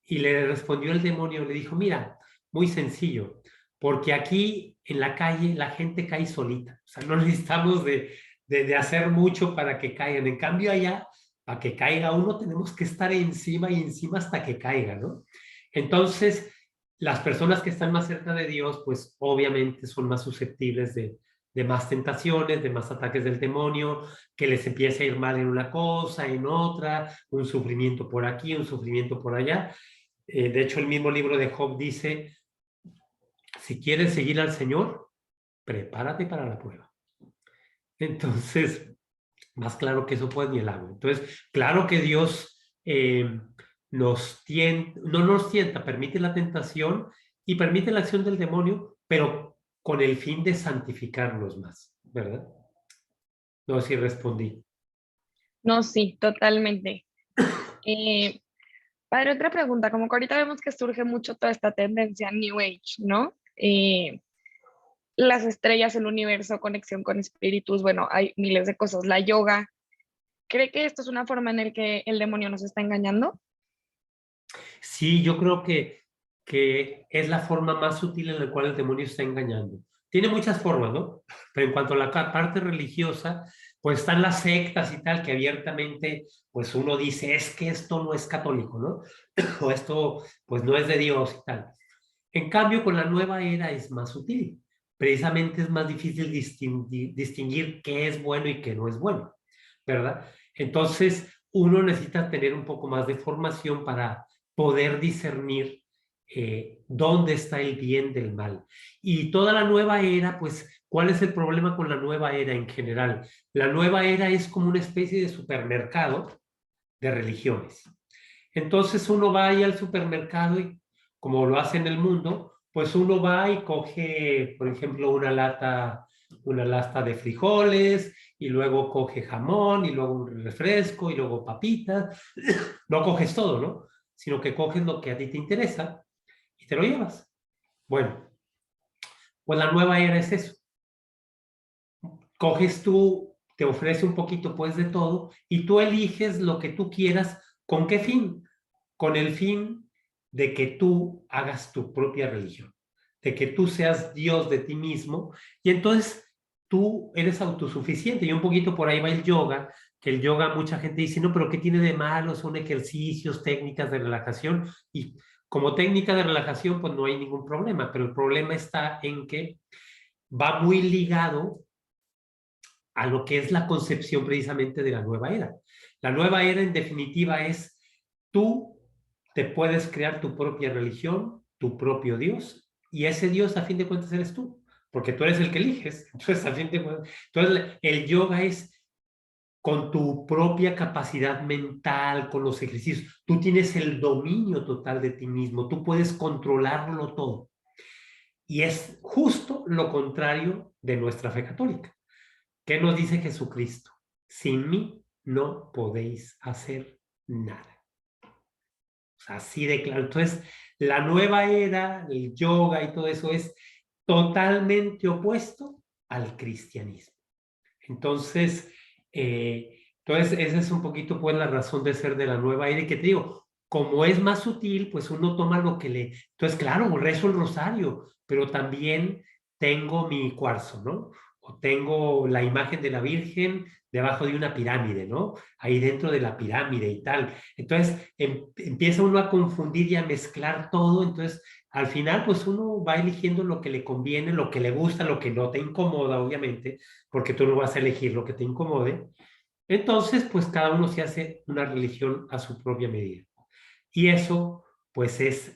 Y le respondió el demonio, le dijo, mira, muy sencillo, porque aquí en la calle la gente cae solita, o sea, no necesitamos de hacer mucho para que caigan. En cambio allá, para que caiga uno, tenemos que estar encima y encima hasta que caiga, ¿no? Entonces, las personas que están más cerca de Dios, pues obviamente son más susceptibles de más tentaciones, de más ataques del demonio, que les empiece a ir mal en una cosa, en otra, un sufrimiento por aquí, un sufrimiento por allá. De hecho, el mismo libro de Job dice, si quieres seguir al Señor, prepárate para la prueba. Entonces, más claro que eso pues ni el agua. Entonces, claro que Dios no nos tienta, permite la tentación y permite la acción del demonio, pero con el fin de santificarnos más, ¿verdad? No sé si respondí. No, sí, totalmente. Eh, Padre, otra pregunta, como que ahorita vemos que surge mucho toda esta tendencia New Age, ¿no? Las estrellas, el universo, conexión con espíritus, bueno, hay miles de cosas, la yoga. ¿Cree que esto es una forma en la que el demonio nos está engañando? Sí, yo creo que es la forma más sutil en la cual el demonio está engañando. Tiene muchas formas, ¿no? Pero en cuanto a la parte religiosa, pues están las sectas y tal, que abiertamente, pues uno dice, es que esto no es católico, ¿no? O esto, pues no es de Dios y tal. En cambio, con la nueva era es más sutil. Precisamente es más difícil distinguir qué es bueno y qué no es bueno, ¿verdad? Entonces, uno necesita tener un poco más de formación para poder discernir dónde está el bien del mal. Y toda la nueva era, pues, ¿cuál es el problema con la nueva era en general? La nueva era es como una especie de supermercado de religiones. Entonces uno va ahí al supermercado y como lo hace en el mundo, pues uno va y coge, por ejemplo, una lata de frijoles y luego coge jamón y luego un refresco y luego papitas. No coges todo, ¿no? Sino que coges lo que a ti te interesa y te lo llevas. Bueno, pues la nueva era es eso. Coges tú, te ofrece un poquito pues de todo y tú eliges lo que tú quieras. ¿Con qué fin? Con el fin de que tú hagas tu propia religión, de que tú seas Dios de ti mismo y entonces tú eres autosuficiente. Y un poquito por ahí va el yoga, que el yoga mucha gente dice, no, pero ¿qué tiene de malo? Son ejercicios, técnicas de relajación y como técnica de relajación pues no hay ningún problema, pero el problema está en que va muy ligado a lo que es la concepción precisamente de la nueva era. La nueva era en definitiva es tú te puedes crear tu propia religión, tu propio Dios, y ese Dios a fin de cuentas eres tú, porque tú eres el que eliges. Entonces, a fin de cuentas, entonces el yoga es con tu propia capacidad mental, con los ejercicios. Tú tienes el dominio total de ti mismo, tú puedes controlarlo todo. Y es justo lo contrario de nuestra fe católica. ¿Qué nos dice Jesucristo? Sin mí no podéis hacer nada. O sea, así de claro. Entonces, la nueva era, el yoga y todo eso es totalmente opuesto al cristianismo. Entonces, esa es un poquito pues la razón de ser de la nueva era y que te digo, como es más sutil, pues uno toma lo que le... Entonces, claro, rezo el rosario, pero también tengo mi cuarzo, ¿no? O tengo la imagen de la Virgen debajo de una pirámide, ¿no? Ahí dentro de la pirámide y tal. Entonces, empieza uno a confundir y a mezclar todo, entonces al final, pues uno va eligiendo lo que le conviene, lo que le gusta, lo que no te incomoda, obviamente, porque tú no vas a elegir lo que te incomode. Entonces, pues cada uno se hace una religión a su propia medida. Y eso, pues eso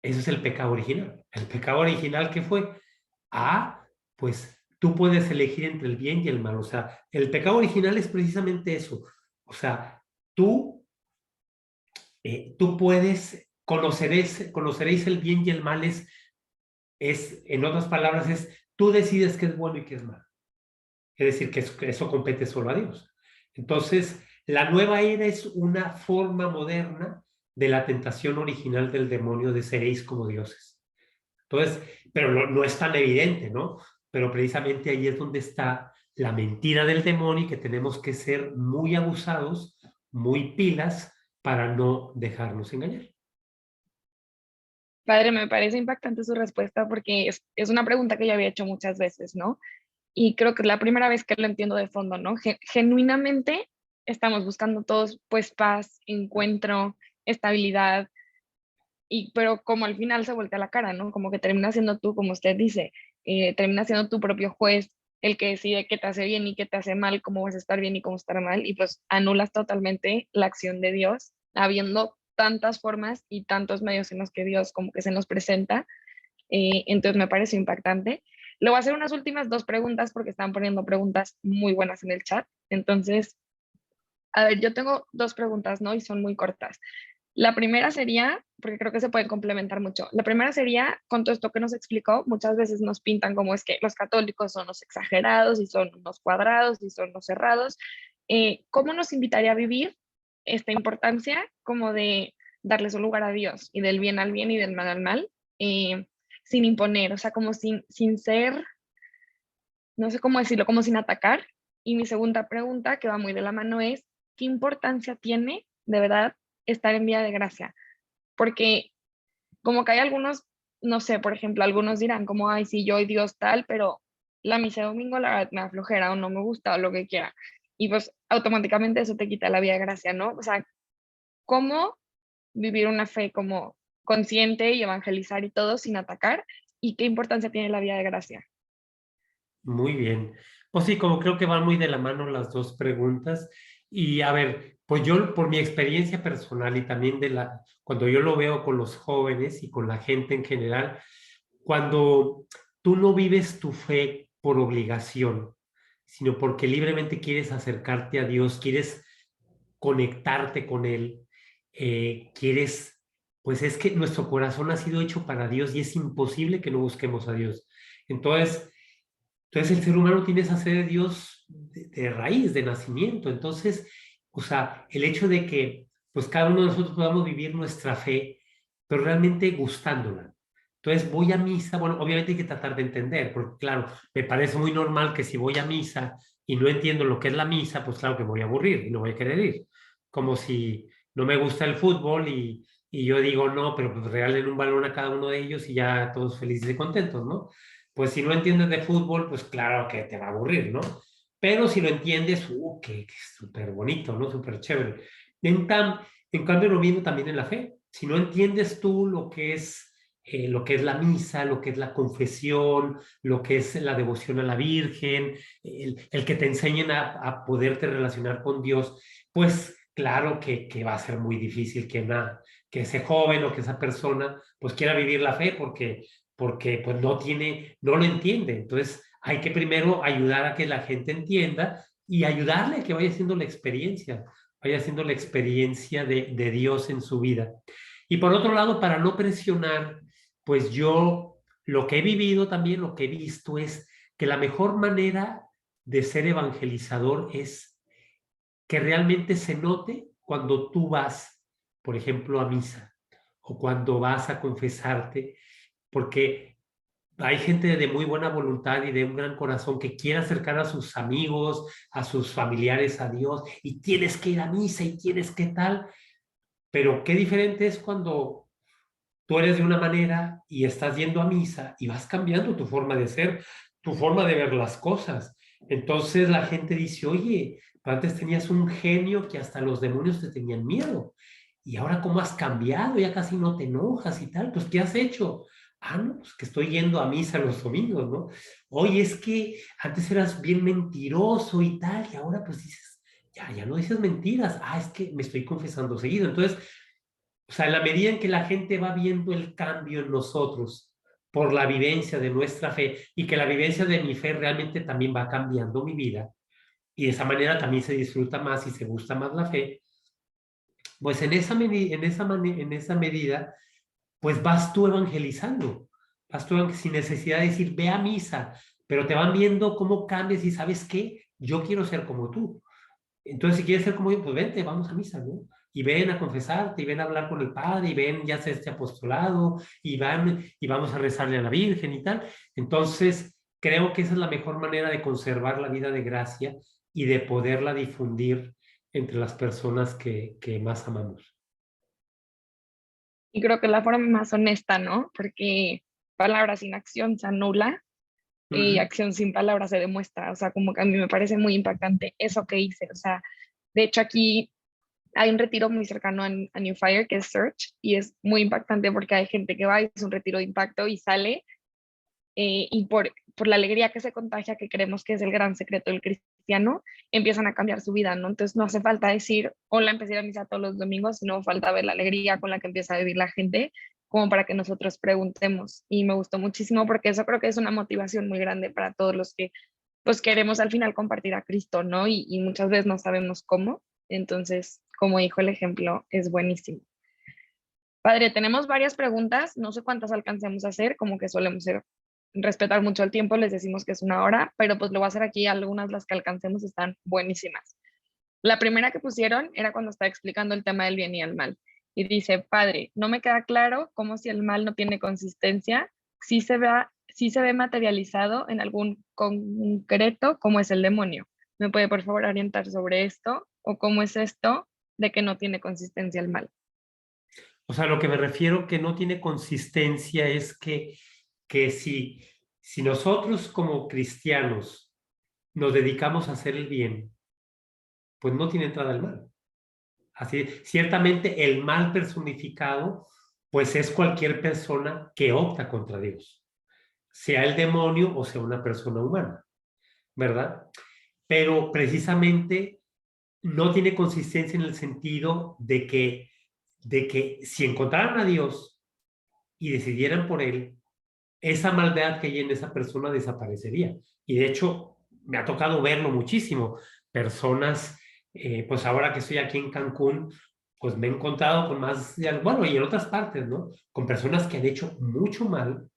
es el pecado original. El pecado original, ¿qué fue? Pues tú puedes elegir entre el bien y el mal. O sea, el pecado original es precisamente eso. O sea, tú puedes, conoceréis el bien y el mal en otras palabras, tú decides qué es bueno y qué es malo. Es decir, que eso compete solo a Dios. Entonces, la nueva era es una forma moderna de la tentación original del demonio de seréis como dioses. Entonces, pero no es tan evidente, ¿no? Pero precisamente ahí es donde está la mentira del demonio y que tenemos que ser muy abusados, muy pilas para no dejarnos engañar. Padre, me parece impactante su respuesta porque es una pregunta que yo había hecho muchas veces, ¿no? Y creo que es la primera vez que lo entiendo de fondo, ¿no? Genuinamente estamos buscando todos, pues, paz, encuentro, estabilidad, pero como al final se voltea la cara, ¿no? Como que termina siendo tú, como usted dice, termina siendo tu propio juez, el que decide qué te hace bien y qué te hace mal, cómo vas a estar bien y cómo estar mal, y pues anulas totalmente la acción de Dios, habiendo tantas formas y tantos medios en los que Dios como que se nos presenta. Entonces me parece impactante. Le voy a hacer unas últimas dos preguntas porque están poniendo preguntas muy buenas en el chat. Entonces, a ver, yo tengo dos preguntas, ¿no? Y son muy cortas. La primera sería, porque creo que se pueden complementar mucho, la primera sería, con todo esto que nos explicó, muchas veces nos pintan como es que los católicos son los exagerados y son los cuadrados y son los cerrados. ¿Cómo nos invitaría a vivir esta importancia como de darles un lugar a Dios y del bien al bien y del mal al mal, eh, sin imponer, o sea, como sin ser, no sé cómo decirlo, como sin atacar? Y mi segunda pregunta, que va muy de la mano, es, ¿qué importancia tiene de verdad estar en vía de gracia? Porque como que hay algunos, no sé, por ejemplo, algunos dirán como, ay, sí, yo y Dios tal, pero la misa de domingo la verdad me da flojera o no me gusta o lo que quiera. Y pues automáticamente eso te quita la vía de gracia, ¿no? O sea, ¿cómo vivir una fe como consciente y evangelizar y todo sin atacar? ¿Y qué importancia tiene la vía de gracia? Muy bien. Pues sí, como creo que van muy de la mano las dos preguntas. Y a ver, pues yo por mi experiencia personal y también cuando yo lo veo con los jóvenes y con la gente en general, cuando tú no vives tu fe por obligación, sino porque libremente quieres acercarte a Dios, quieres conectarte con Él, quieres, pues es que nuestro corazón ha sido hecho para Dios y es imposible que no busquemos a Dios. Entonces el ser humano tiene esa sed de Dios de raíz, de nacimiento. Entonces, o sea, el hecho de que pues cada uno de nosotros podamos vivir nuestra fe, pero realmente gustándola. Entonces voy a misa, bueno, obviamente hay que tratar de entender, porque claro, me parece muy normal que si voy a misa y no entiendo lo que es la misa, pues claro que me voy a aburrir y no voy a querer ir. Como si no me gusta el fútbol y yo digo, no, pero pues regalen un balón a cada uno de ellos y ya todos felices y contentos, ¿no? Pues si no entiendes de fútbol, pues claro que te va a aburrir, ¿no? Pero si lo entiendes, que súper bonito, ¿no? Súper chévere. En, en cambio, lo mismo también en la fe. Si no entiendes tú lo que es la misa, lo que es la confesión, lo que es la devoción a la Virgen, el que te enseñen a poderte relacionar con Dios, pues claro que va a ser muy difícil que ese joven o que esa persona pues quiera vivir la fe porque pues no lo entiende. Entonces hay que primero ayudar a que la gente entienda y ayudarle a que vaya haciendo la experiencia de Dios en su vida. Y por otro lado, para no presionar, pues yo lo que he vivido también, lo que he visto es que la mejor manera de ser evangelizador es que realmente se note cuando tú vas, por ejemplo, a misa o cuando vas a confesarte, porque hay gente de muy buena voluntad y de un gran corazón que quiere acercar a sus amigos, a sus familiares a Dios, y tienes que ir a misa y tienes que tal, pero qué diferente es cuando tú eres de una manera y estás yendo a misa y vas cambiando tu forma de ser, tu forma de ver las cosas. Entonces la gente dice, oye, antes tenías un genio que hasta los demonios te tenían miedo. Y ahora cómo has cambiado, ya casi no te enojas y tal. Pues, ¿qué has hecho? Ah, no, pues que estoy yendo a misa los domingos, ¿no? Oye, es que antes eras bien mentiroso y tal, y ahora pues dices, ya no dices mentiras. Ah, es que me estoy confesando seguido. Entonces, o sea, en la medida en que la gente va viendo el cambio en nosotros por la vivencia de nuestra fe y que la vivencia de mi fe realmente también va cambiando mi vida y de esa manera también se disfruta más y se gusta más la fe, pues en esa medida, pues vas tú evangelizando, vas tú sin necesidad de decir, ve a misa, pero te van viendo cómo cambias y sabes qué, yo quiero ser como tú. Entonces, si quieres ser como yo, pues vente, vamos a misa, ¿no? Y ven a confesarte, y ven a hablar con el Padre, y ven, ya sea este apostolado, y vamos a rezarle a la Virgen y tal. Entonces, creo que esa es la mejor manera de conservar la vida de gracia y de poderla difundir entre las personas que más amamos. Y creo que es la forma más honesta, ¿no? Porque palabras sin acción se anula y Ujú. acción sin palabras se demuestra. O sea, como que a mí me parece muy impactante eso que hice. O sea, de hecho aquí hay un retiro muy cercano a New Fire que es Search y es muy impactante porque hay gente que va y es un retiro de impacto y sale y por la alegría que se contagia, que creemos que es el gran secreto del cristiano, empiezan a cambiar su vida, ¿no? Entonces no hace falta decir, hola, empecé a ir a misa todos los domingos, sino falta ver la alegría con la que empieza a vivir la gente, como para que nosotros preguntemos. Y me gustó muchísimo porque eso creo que es una motivación muy grande para todos los que pues queremos al final compartir a Cristo, ¿no? Y muchas veces no sabemos cómo. Entonces, como dijo el ejemplo, es buenísimo. Padre, tenemos varias preguntas, no sé cuántas alcancemos a hacer, como que solemos respetar mucho el tiempo, les decimos que es 1 hora, pero pues lo voy a hacer aquí, algunas las que alcancemos están buenísimas. La primera que pusieron era cuando estaba explicando el tema del bien y el mal. Y dice, padre, no me queda claro cómo si el mal no tiene consistencia, si se ve materializado en algún concreto como es el demonio. ¿Me puede por favor orientar sobre esto? ¿O cómo es esto de que no tiene consistencia el mal? O sea, lo que me refiero que no tiene consistencia es que si nosotros como cristianos nos dedicamos a hacer el bien, pues no tiene entrada el mal. Así, ciertamente el mal personificado, pues es cualquier persona que opta contra Dios, sea el demonio o sea una persona humana, ¿verdad? Pero precisamente no tiene consistencia en el sentido de que si encontraran a Dios y decidieran por él, esa maldad que hay en esa persona desaparecería. Y de hecho, me ha tocado verlo muchísimo. Personas, pues ahora que estoy aquí en Cancún, pues me he encontrado con más, bueno, y en otras partes, ¿no? Con personas que han hecho mucho mal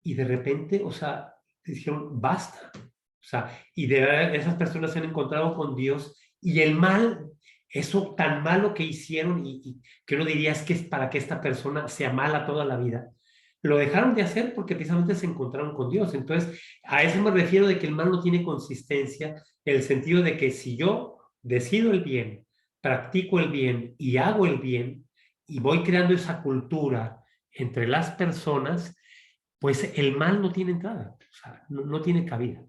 y de repente, o sea, dijeron, basta. O sea, y de verdad esas personas se han encontrado con Dios y el mal, eso tan malo que hicieron y que uno diría es que es para que esta persona sea mala toda la vida, lo dejaron de hacer porque precisamente se encontraron con Dios. Entonces, a eso me refiero de que el mal no tiene consistencia, en el sentido de que si yo decido el bien, practico el bien y hago el bien y voy creando esa cultura entre las personas, pues el mal no tiene entrada, o sea, no tiene cabida,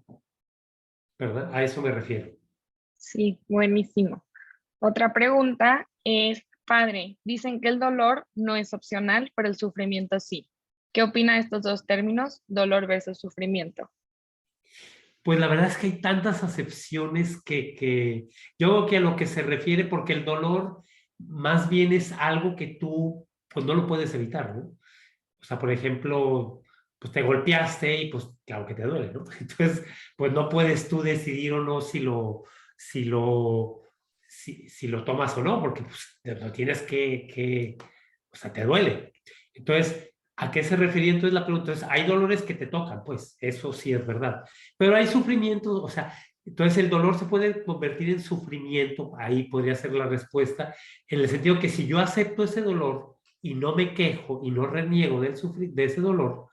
¿verdad? A eso me refiero. Sí, buenísimo. Otra pregunta es, padre, dicen que el dolor no es opcional, pero el sufrimiento sí. ¿Qué opina de estos dos términos, dolor versus sufrimiento? Pues la verdad es que hay tantas acepciones que yo creo que a lo que se refiere, porque el dolor más bien es algo que tú, pues no lo puedes evitar, ¿no? O sea, por ejemplo, pues te golpeaste y pues claro que te duele, ¿no? Entonces, pues no puedes tú decidir o no si lo, si lo tomas o no, porque pues lo tienes o sea, te duele. Entonces, ¿a qué se refería entonces la pregunta? Entonces, hay dolores que te tocan, pues eso sí es verdad, pero hay sufrimientos, o sea, entonces el dolor se puede convertir en sufrimiento, ahí podría ser la respuesta, en el sentido que si yo acepto ese dolor y no me quejo y no reniego de ese dolor,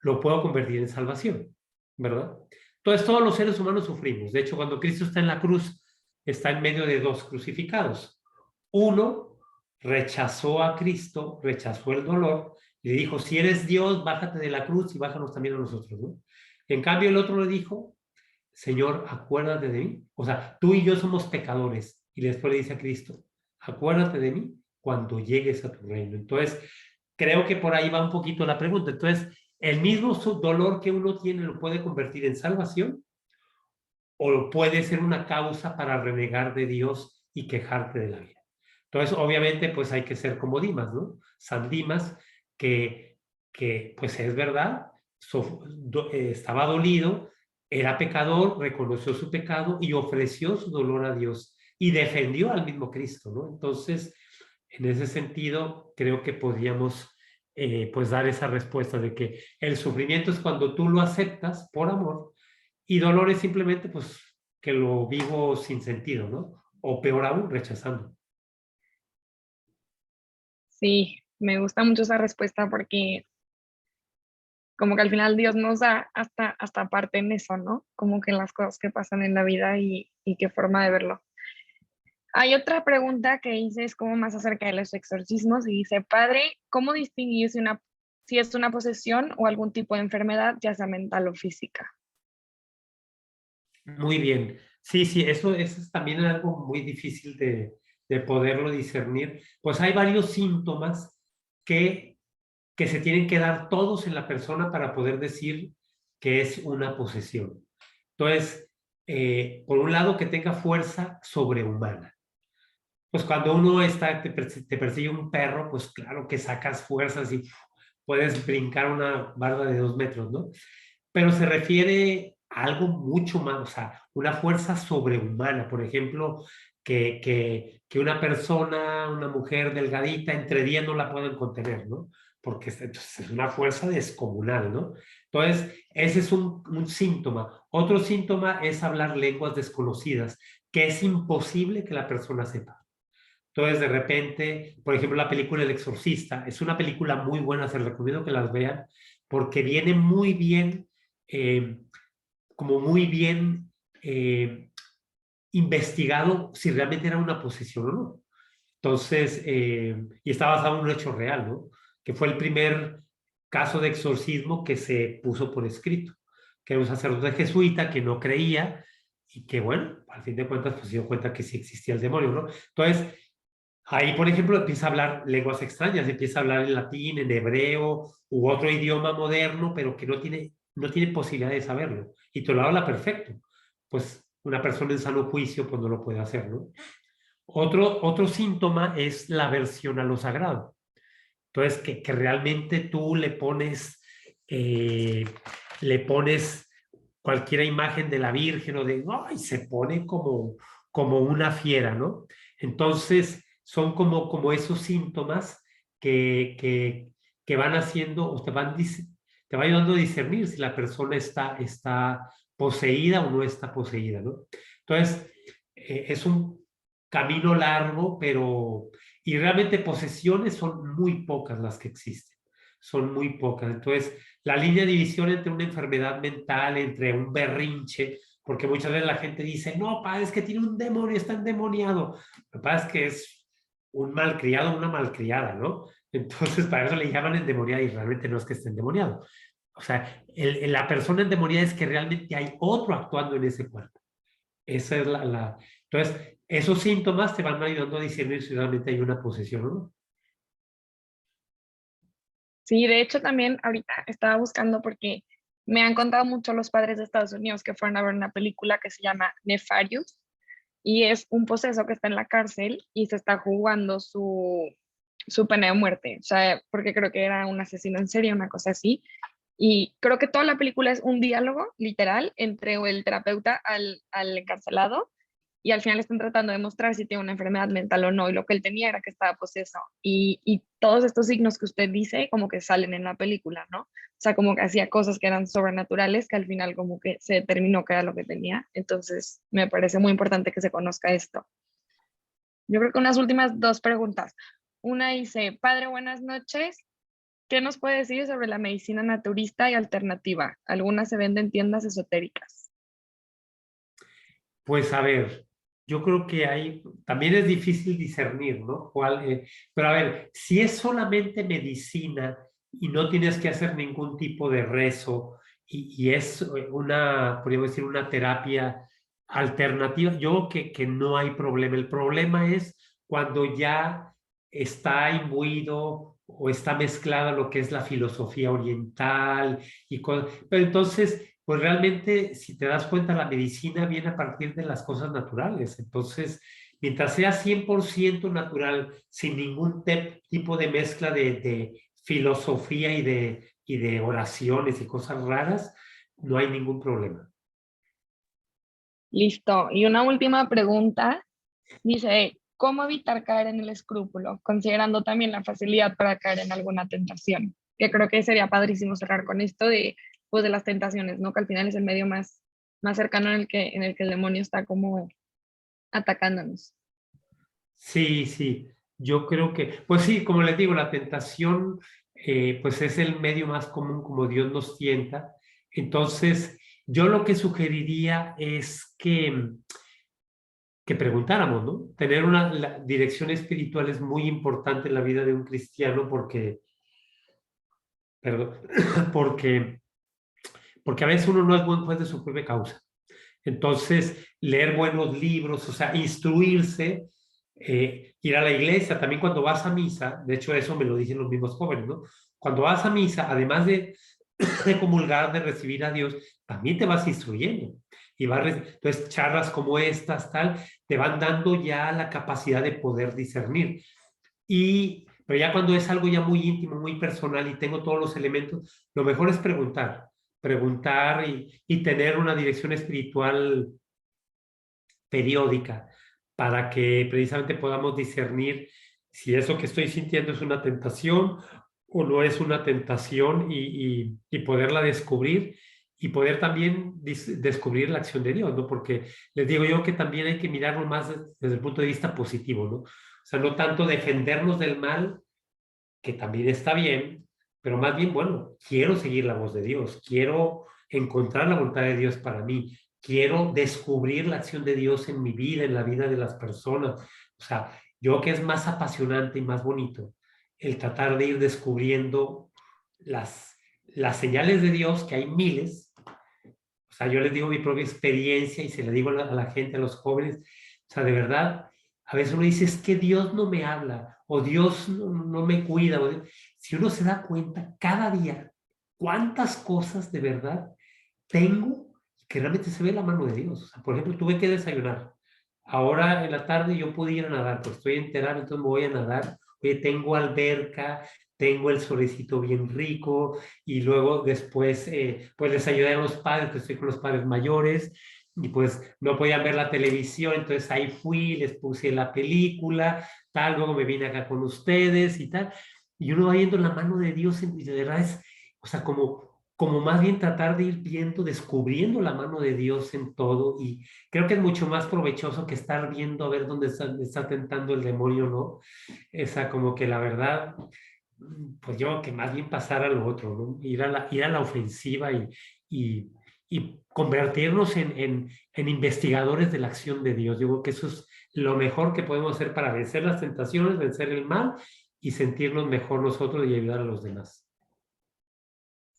lo puedo convertir en salvación, ¿verdad? Entonces todos los seres humanos sufrimos. De hecho, cuando Cristo está en la cruz, está en medio de dos crucificados. Uno rechazó a Cristo, rechazó el dolor, y le dijo, si eres Dios, bájate de la cruz y bájanos también a nosotros, ¿no? En cambio, el otro le dijo, Señor, acuérdate de mí. O sea, tú y yo somos pecadores. Y después le dice a Cristo, acuérdate de mí cuando llegues a tu reino. Entonces, creo que por ahí va un poquito la pregunta. Entonces, el mismo dolor que uno tiene lo puede convertir en salvación o puede ser una causa para renegar de Dios y quejarte de la vida. Entonces, obviamente, pues hay que ser como Dimas, ¿no? San Dimas, que pues es verdad, estaba dolido, era pecador, reconoció su pecado y ofreció su dolor a Dios y defendió al mismo Cristo, ¿no? Entonces, en ese sentido, creo que podríamos pues dar esa respuesta de que el sufrimiento es cuando tú lo aceptas por amor y dolor es simplemente pues que lo vivo sin sentido, ¿no? O peor aún, rechazando. Sí, me gusta mucho esa respuesta porque como que al final Dios nos da hasta parte en eso, ¿no? Como que en las cosas que pasan en la vida y qué forma de verlo. Hay otra pregunta que dice, es como más acerca de los exorcismos y dice, padre, ¿cómo distinguir si es una posesión o algún tipo de enfermedad, ya sea mental o física? Muy bien. Sí, sí, eso es también algo muy difícil de poderlo discernir. Pues hay varios síntomas que que se tienen que dar todos en la persona para poder decir que es una posesión. Entonces, por un lado, que tenga fuerza sobrehumana. Pues cuando uno te persigue un perro, pues claro que sacas fuerzas y puedes brincar una barda de 2 metros, ¿no? Pero se refiere a algo mucho más, o sea, una fuerza sobrehumana. Por ejemplo, que una persona, una mujer delgadita, entre 10 no la pueden contener, ¿no? Porque entonces, es una fuerza descomunal, ¿no? Entonces, ese es un síntoma. Otro síntoma es hablar lenguas desconocidas, que es imposible que la persona sepa. Entonces, de repente, por ejemplo, la película El Exorcista, es una película muy buena, se les recomiendo que las vean, porque viene muy bien, como muy bien investigado si realmente era una posesión o no. Entonces, y está basado en un hecho real, ¿no? Que fue el primer caso de exorcismo que se puso por escrito, que era un sacerdote jesuita que no creía y que, bueno, al fin de cuentas, pues se dio cuenta que sí existía el demonio, ¿no? Entonces, ahí, por ejemplo, empieza a hablar lenguas extrañas, empieza a hablar en latín, en hebreo u otro idioma moderno, pero que no tiene posibilidad de saberlo. Y te lo habla perfecto. Pues una persona en sano juicio pues no lo puede hacer, ¿no? Otro síntoma es la aversión a lo sagrado. Entonces, que realmente tú le pones cualquier imagen de la Virgen o de, ¡ay! Se pone como una fiera, ¿no? Entonces, son como esos síntomas que van haciendo o te va ayudando a discernir si la persona está poseída o no está poseída, ¿no? Entonces, es un camino largo, pero y realmente posesiones son muy pocas las que existen, son muy pocas. Entonces, la línea de división entre una enfermedad mental, entre un berrinche, porque muchas veces la gente dice, no, padre, es que tiene un demonio, está endemoniado. Lo que pasa es que es un malcriado, una malcriada, ¿no? Entonces, para eso le llaman endemoniada y realmente no es que esté endemoniado. O sea, la persona endemoniada es que realmente hay otro actuando en ese cuerpo. Esa es Entonces, esos síntomas te van ayudando a discernir si realmente hay una posesión o no. Sí, de hecho también ahorita estaba buscando porque me han contado mucho los padres de Estados Unidos que fueron a ver una película que se llama Nefarious y es un poseso que está en la cárcel y se está jugando su pena de muerte, o sea, porque creo que era un asesino en serie, una cosa así. Y creo que toda la película es un diálogo literal entre el terapeuta al encarcelado y al final están tratando de mostrar si tiene una enfermedad mental o no, y lo que él tenía era que estaba poseso. Y todos estos signos que usted dice como que salen en la película, ¿no? O sea, como que hacía cosas que eran sobrenaturales, que al final como que se determinó que era lo que tenía. Entonces, me parece muy importante que se conozca esto. Yo creo que unas últimas dos preguntas. Una dice, padre, buenas noches. ¿Qué nos puede decir sobre la medicina naturista y alternativa? Algunas se venden en tiendas esotéricas. Pues a ver, yo creo que también es difícil discernir, ¿no? Pero a ver, si es solamente medicina y no tienes que hacer ningún tipo de rezo y es podríamos decir, una terapia alternativa, yo creo que no hay problema. El problema es cuando ya está imbuido o está mezclada lo que es la filosofía oriental pero entonces pues realmente, si te das cuenta, la medicina viene a partir de las cosas naturales. Entonces, mientras sea 100% natural, sin ningún tipo de mezcla de filosofía y de oraciones y cosas raras, no hay ningún problema. Listo. Y una última pregunta. Dice, ¿cómo evitar caer en el escrúpulo? Considerando también la facilidad para caer en alguna tentación. Que creo que sería padrísimo cerrar con esto de, pues, de las tentaciones, ¿no? Que al final es el medio más cercano en el que el demonio está como atacándonos. Sí, sí, yo creo que, pues sí, como les digo, la tentación, pues es el medio más común como Dios nos tienta. Entonces, yo lo que sugeriría es que preguntáramos, ¿no? Tener la dirección espiritual es muy importante en la vida de un cristiano perdón, porque, porque a veces uno no es buen juez de su propia causa. Entonces, leer buenos libros, o sea, instruirse Ir a la iglesia, también cuando vas a misa, de hecho eso me lo dicen los mismos jóvenes, ¿no? Cuando vas a misa, además de comulgar, de recibir a Dios, también te vas instruyendo. Y entonces charlas como estas, tal, te van dando ya la capacidad de poder discernir. Pero ya cuando es algo ya muy íntimo, muy personal y tengo todos los elementos, lo mejor es preguntar y tener una dirección espiritual periódica para que precisamente podamos discernir si eso que estoy sintiendo es una tentación o no es una tentación y poderla descubrir y poder también descubrir la acción de Dios, ¿no? Porque les digo yo que también hay que mirarlo más desde el punto de vista positivo, ¿no? O sea, no tanto defendernos del mal, que también está bien, pero más bien, bueno, quiero seguir la voz de Dios, quiero encontrar la voluntad de Dios para mí, quiero descubrir la acción de Dios en mi vida, en la vida de las personas. O sea, yo que es más apasionante y más bonito el tratar de ir descubriendo las señales de Dios, que hay miles. O sea, yo les digo mi propia experiencia y se le digo a la gente, a los jóvenes, o sea, de verdad, a veces uno dice, es que Dios no me habla, o Dios no me cuida. Si uno se da cuenta cada día cuántas cosas de verdad tengo que realmente se ve la mano de Dios. O sea, por ejemplo, tuve que desayunar. Ahora en la tarde yo pude ir a nadar, pues estoy enterado, entonces me voy a nadar. Oye, tengo alberca, tengo el solecito bien rico y luego después pues les ayudé a los padres, pues estoy con los padres mayores y pues no podían ver la televisión, entonces ahí fui, les puse la película, tal, luego me vine acá con ustedes y tal. Y uno va viendo la mano de Dios y de verdad es, o sea, como más bien tratar de ir viendo, descubriendo la mano de Dios en todo y creo que es mucho más provechoso que estar viendo a ver dónde está tentando el demonio, ¿no? Esa como que la verdad, pues yo que más bien pasar a lo otro, ¿no? Ir a la ofensiva y, y convertirnos en investigadores de la acción de Dios. Yo creo que eso es lo mejor que podemos hacer para vencer las tentaciones, vencer el mal y sentirnos mejor nosotros y ayudar a los demás.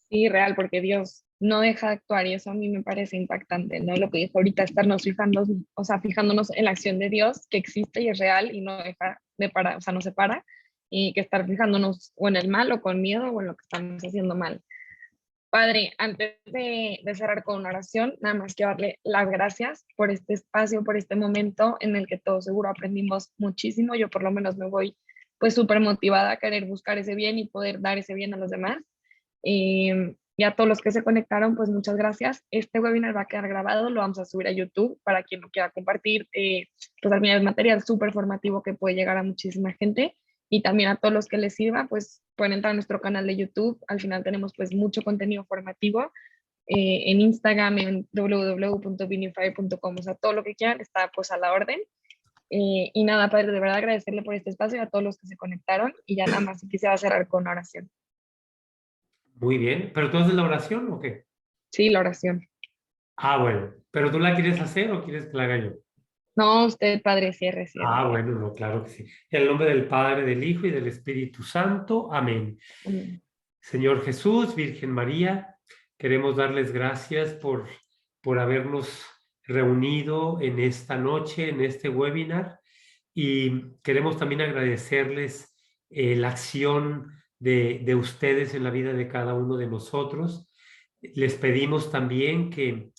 Sí, real, porque Dios no deja de actuar y eso a mí me parece impactante, ¿no? Lo que dijo ahorita, estarnos fijando, o sea, fijándonos en la acción de Dios que existe y es real y no deja de parar, o sea, no se para, y que estar fijándonos o en el mal o con miedo o en lo que estamos haciendo mal. Padre, antes de cerrar con una oración, nada más quiero darle las gracias por este espacio, por este momento en el que todos seguro aprendimos muchísimo. Yo por lo menos me voy pues súper motivada a querer buscar ese bien y poder dar ese bien a los demás. Y a todos los que se conectaron, pues muchas gracias. Este webinar va a quedar grabado, lo vamos a subir a YouTube para quien lo quiera compartir. Pues al final es material súper formativo que puede llegar a muchísima gente y también a todos los que les sirva, pues pueden entrar a nuestro canal de YouTube. Al final tenemos pues mucho contenido formativo en Instagram, en www.vinify.com, o sea, todo lo que quieran está pues a la orden. Y nada, padre, de verdad agradecerle por este espacio y a todos los que se conectaron y ya nada más quisiera cerrar con una oración. Muy bien, ¿pero tú haces la oración o qué? Sí, la oración. Ah, bueno, ¿pero tú la quieres hacer o quieres que la haga yo? No, usted, Padre, cierre, cierre. Ah, bueno, no, claro que sí. En el nombre del Padre, del Hijo y del Espíritu Santo. Amén. Amén. Señor Jesús, Virgen María, queremos darles gracias por habernos reunido en esta noche, en este webinar, y queremos también agradecerles la acción de ustedes en la vida de cada uno de nosotros. Les pedimos también que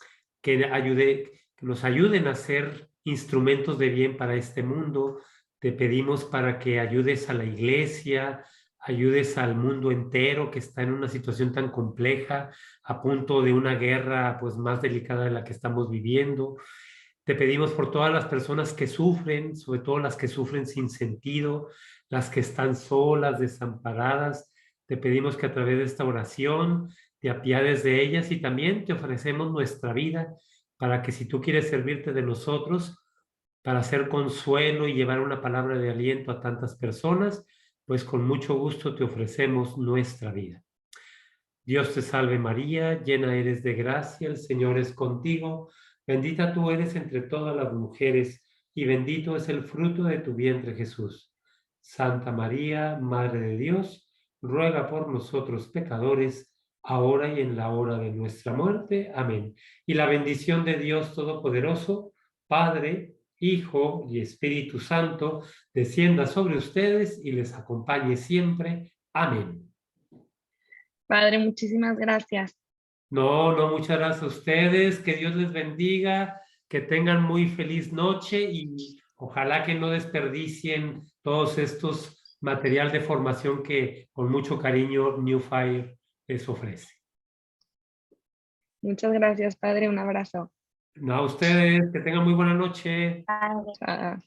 nos ayuden a ser instrumentos de bien para este mundo. Te pedimos para que ayudes a la iglesia, ayudes al mundo entero que está en una situación tan compleja, a punto de una guerra pues más delicada de la que estamos viviendo. Te pedimos por todas las personas que sufren, sobre todo las que sufren sin sentido, las que están solas, desamparadas. Te pedimos que a través de esta oración te apiades de ellas y también te ofrecemos nuestra vida para que si tú quieres servirte de nosotros, para hacer consuelo y llevar una palabra de aliento a tantas personas, pues con mucho gusto te ofrecemos nuestra vida. Dios te salve María, llena eres de gracia, el Señor es contigo, bendita tú eres entre todas las mujeres y bendito es el fruto de tu vientre Jesús. Santa María, Madre de Dios, ruega por nosotros pecadores, ahora y en la hora de nuestra muerte. Amén. Y la bendición de Dios Todopoderoso, Padre, Hijo y Espíritu Santo, descienda sobre ustedes y les acompañe siempre. Amén. Padre, muchísimas gracias. No, muchas gracias a ustedes, que Dios les bendiga, que tengan muy feliz noche y ojalá que no desperdicien todos estos material de formación que con mucho cariño New Fire les ofrece. Muchas gracias, Padre. Un abrazo. No, a ustedes, que tengan muy buena noche. Chao.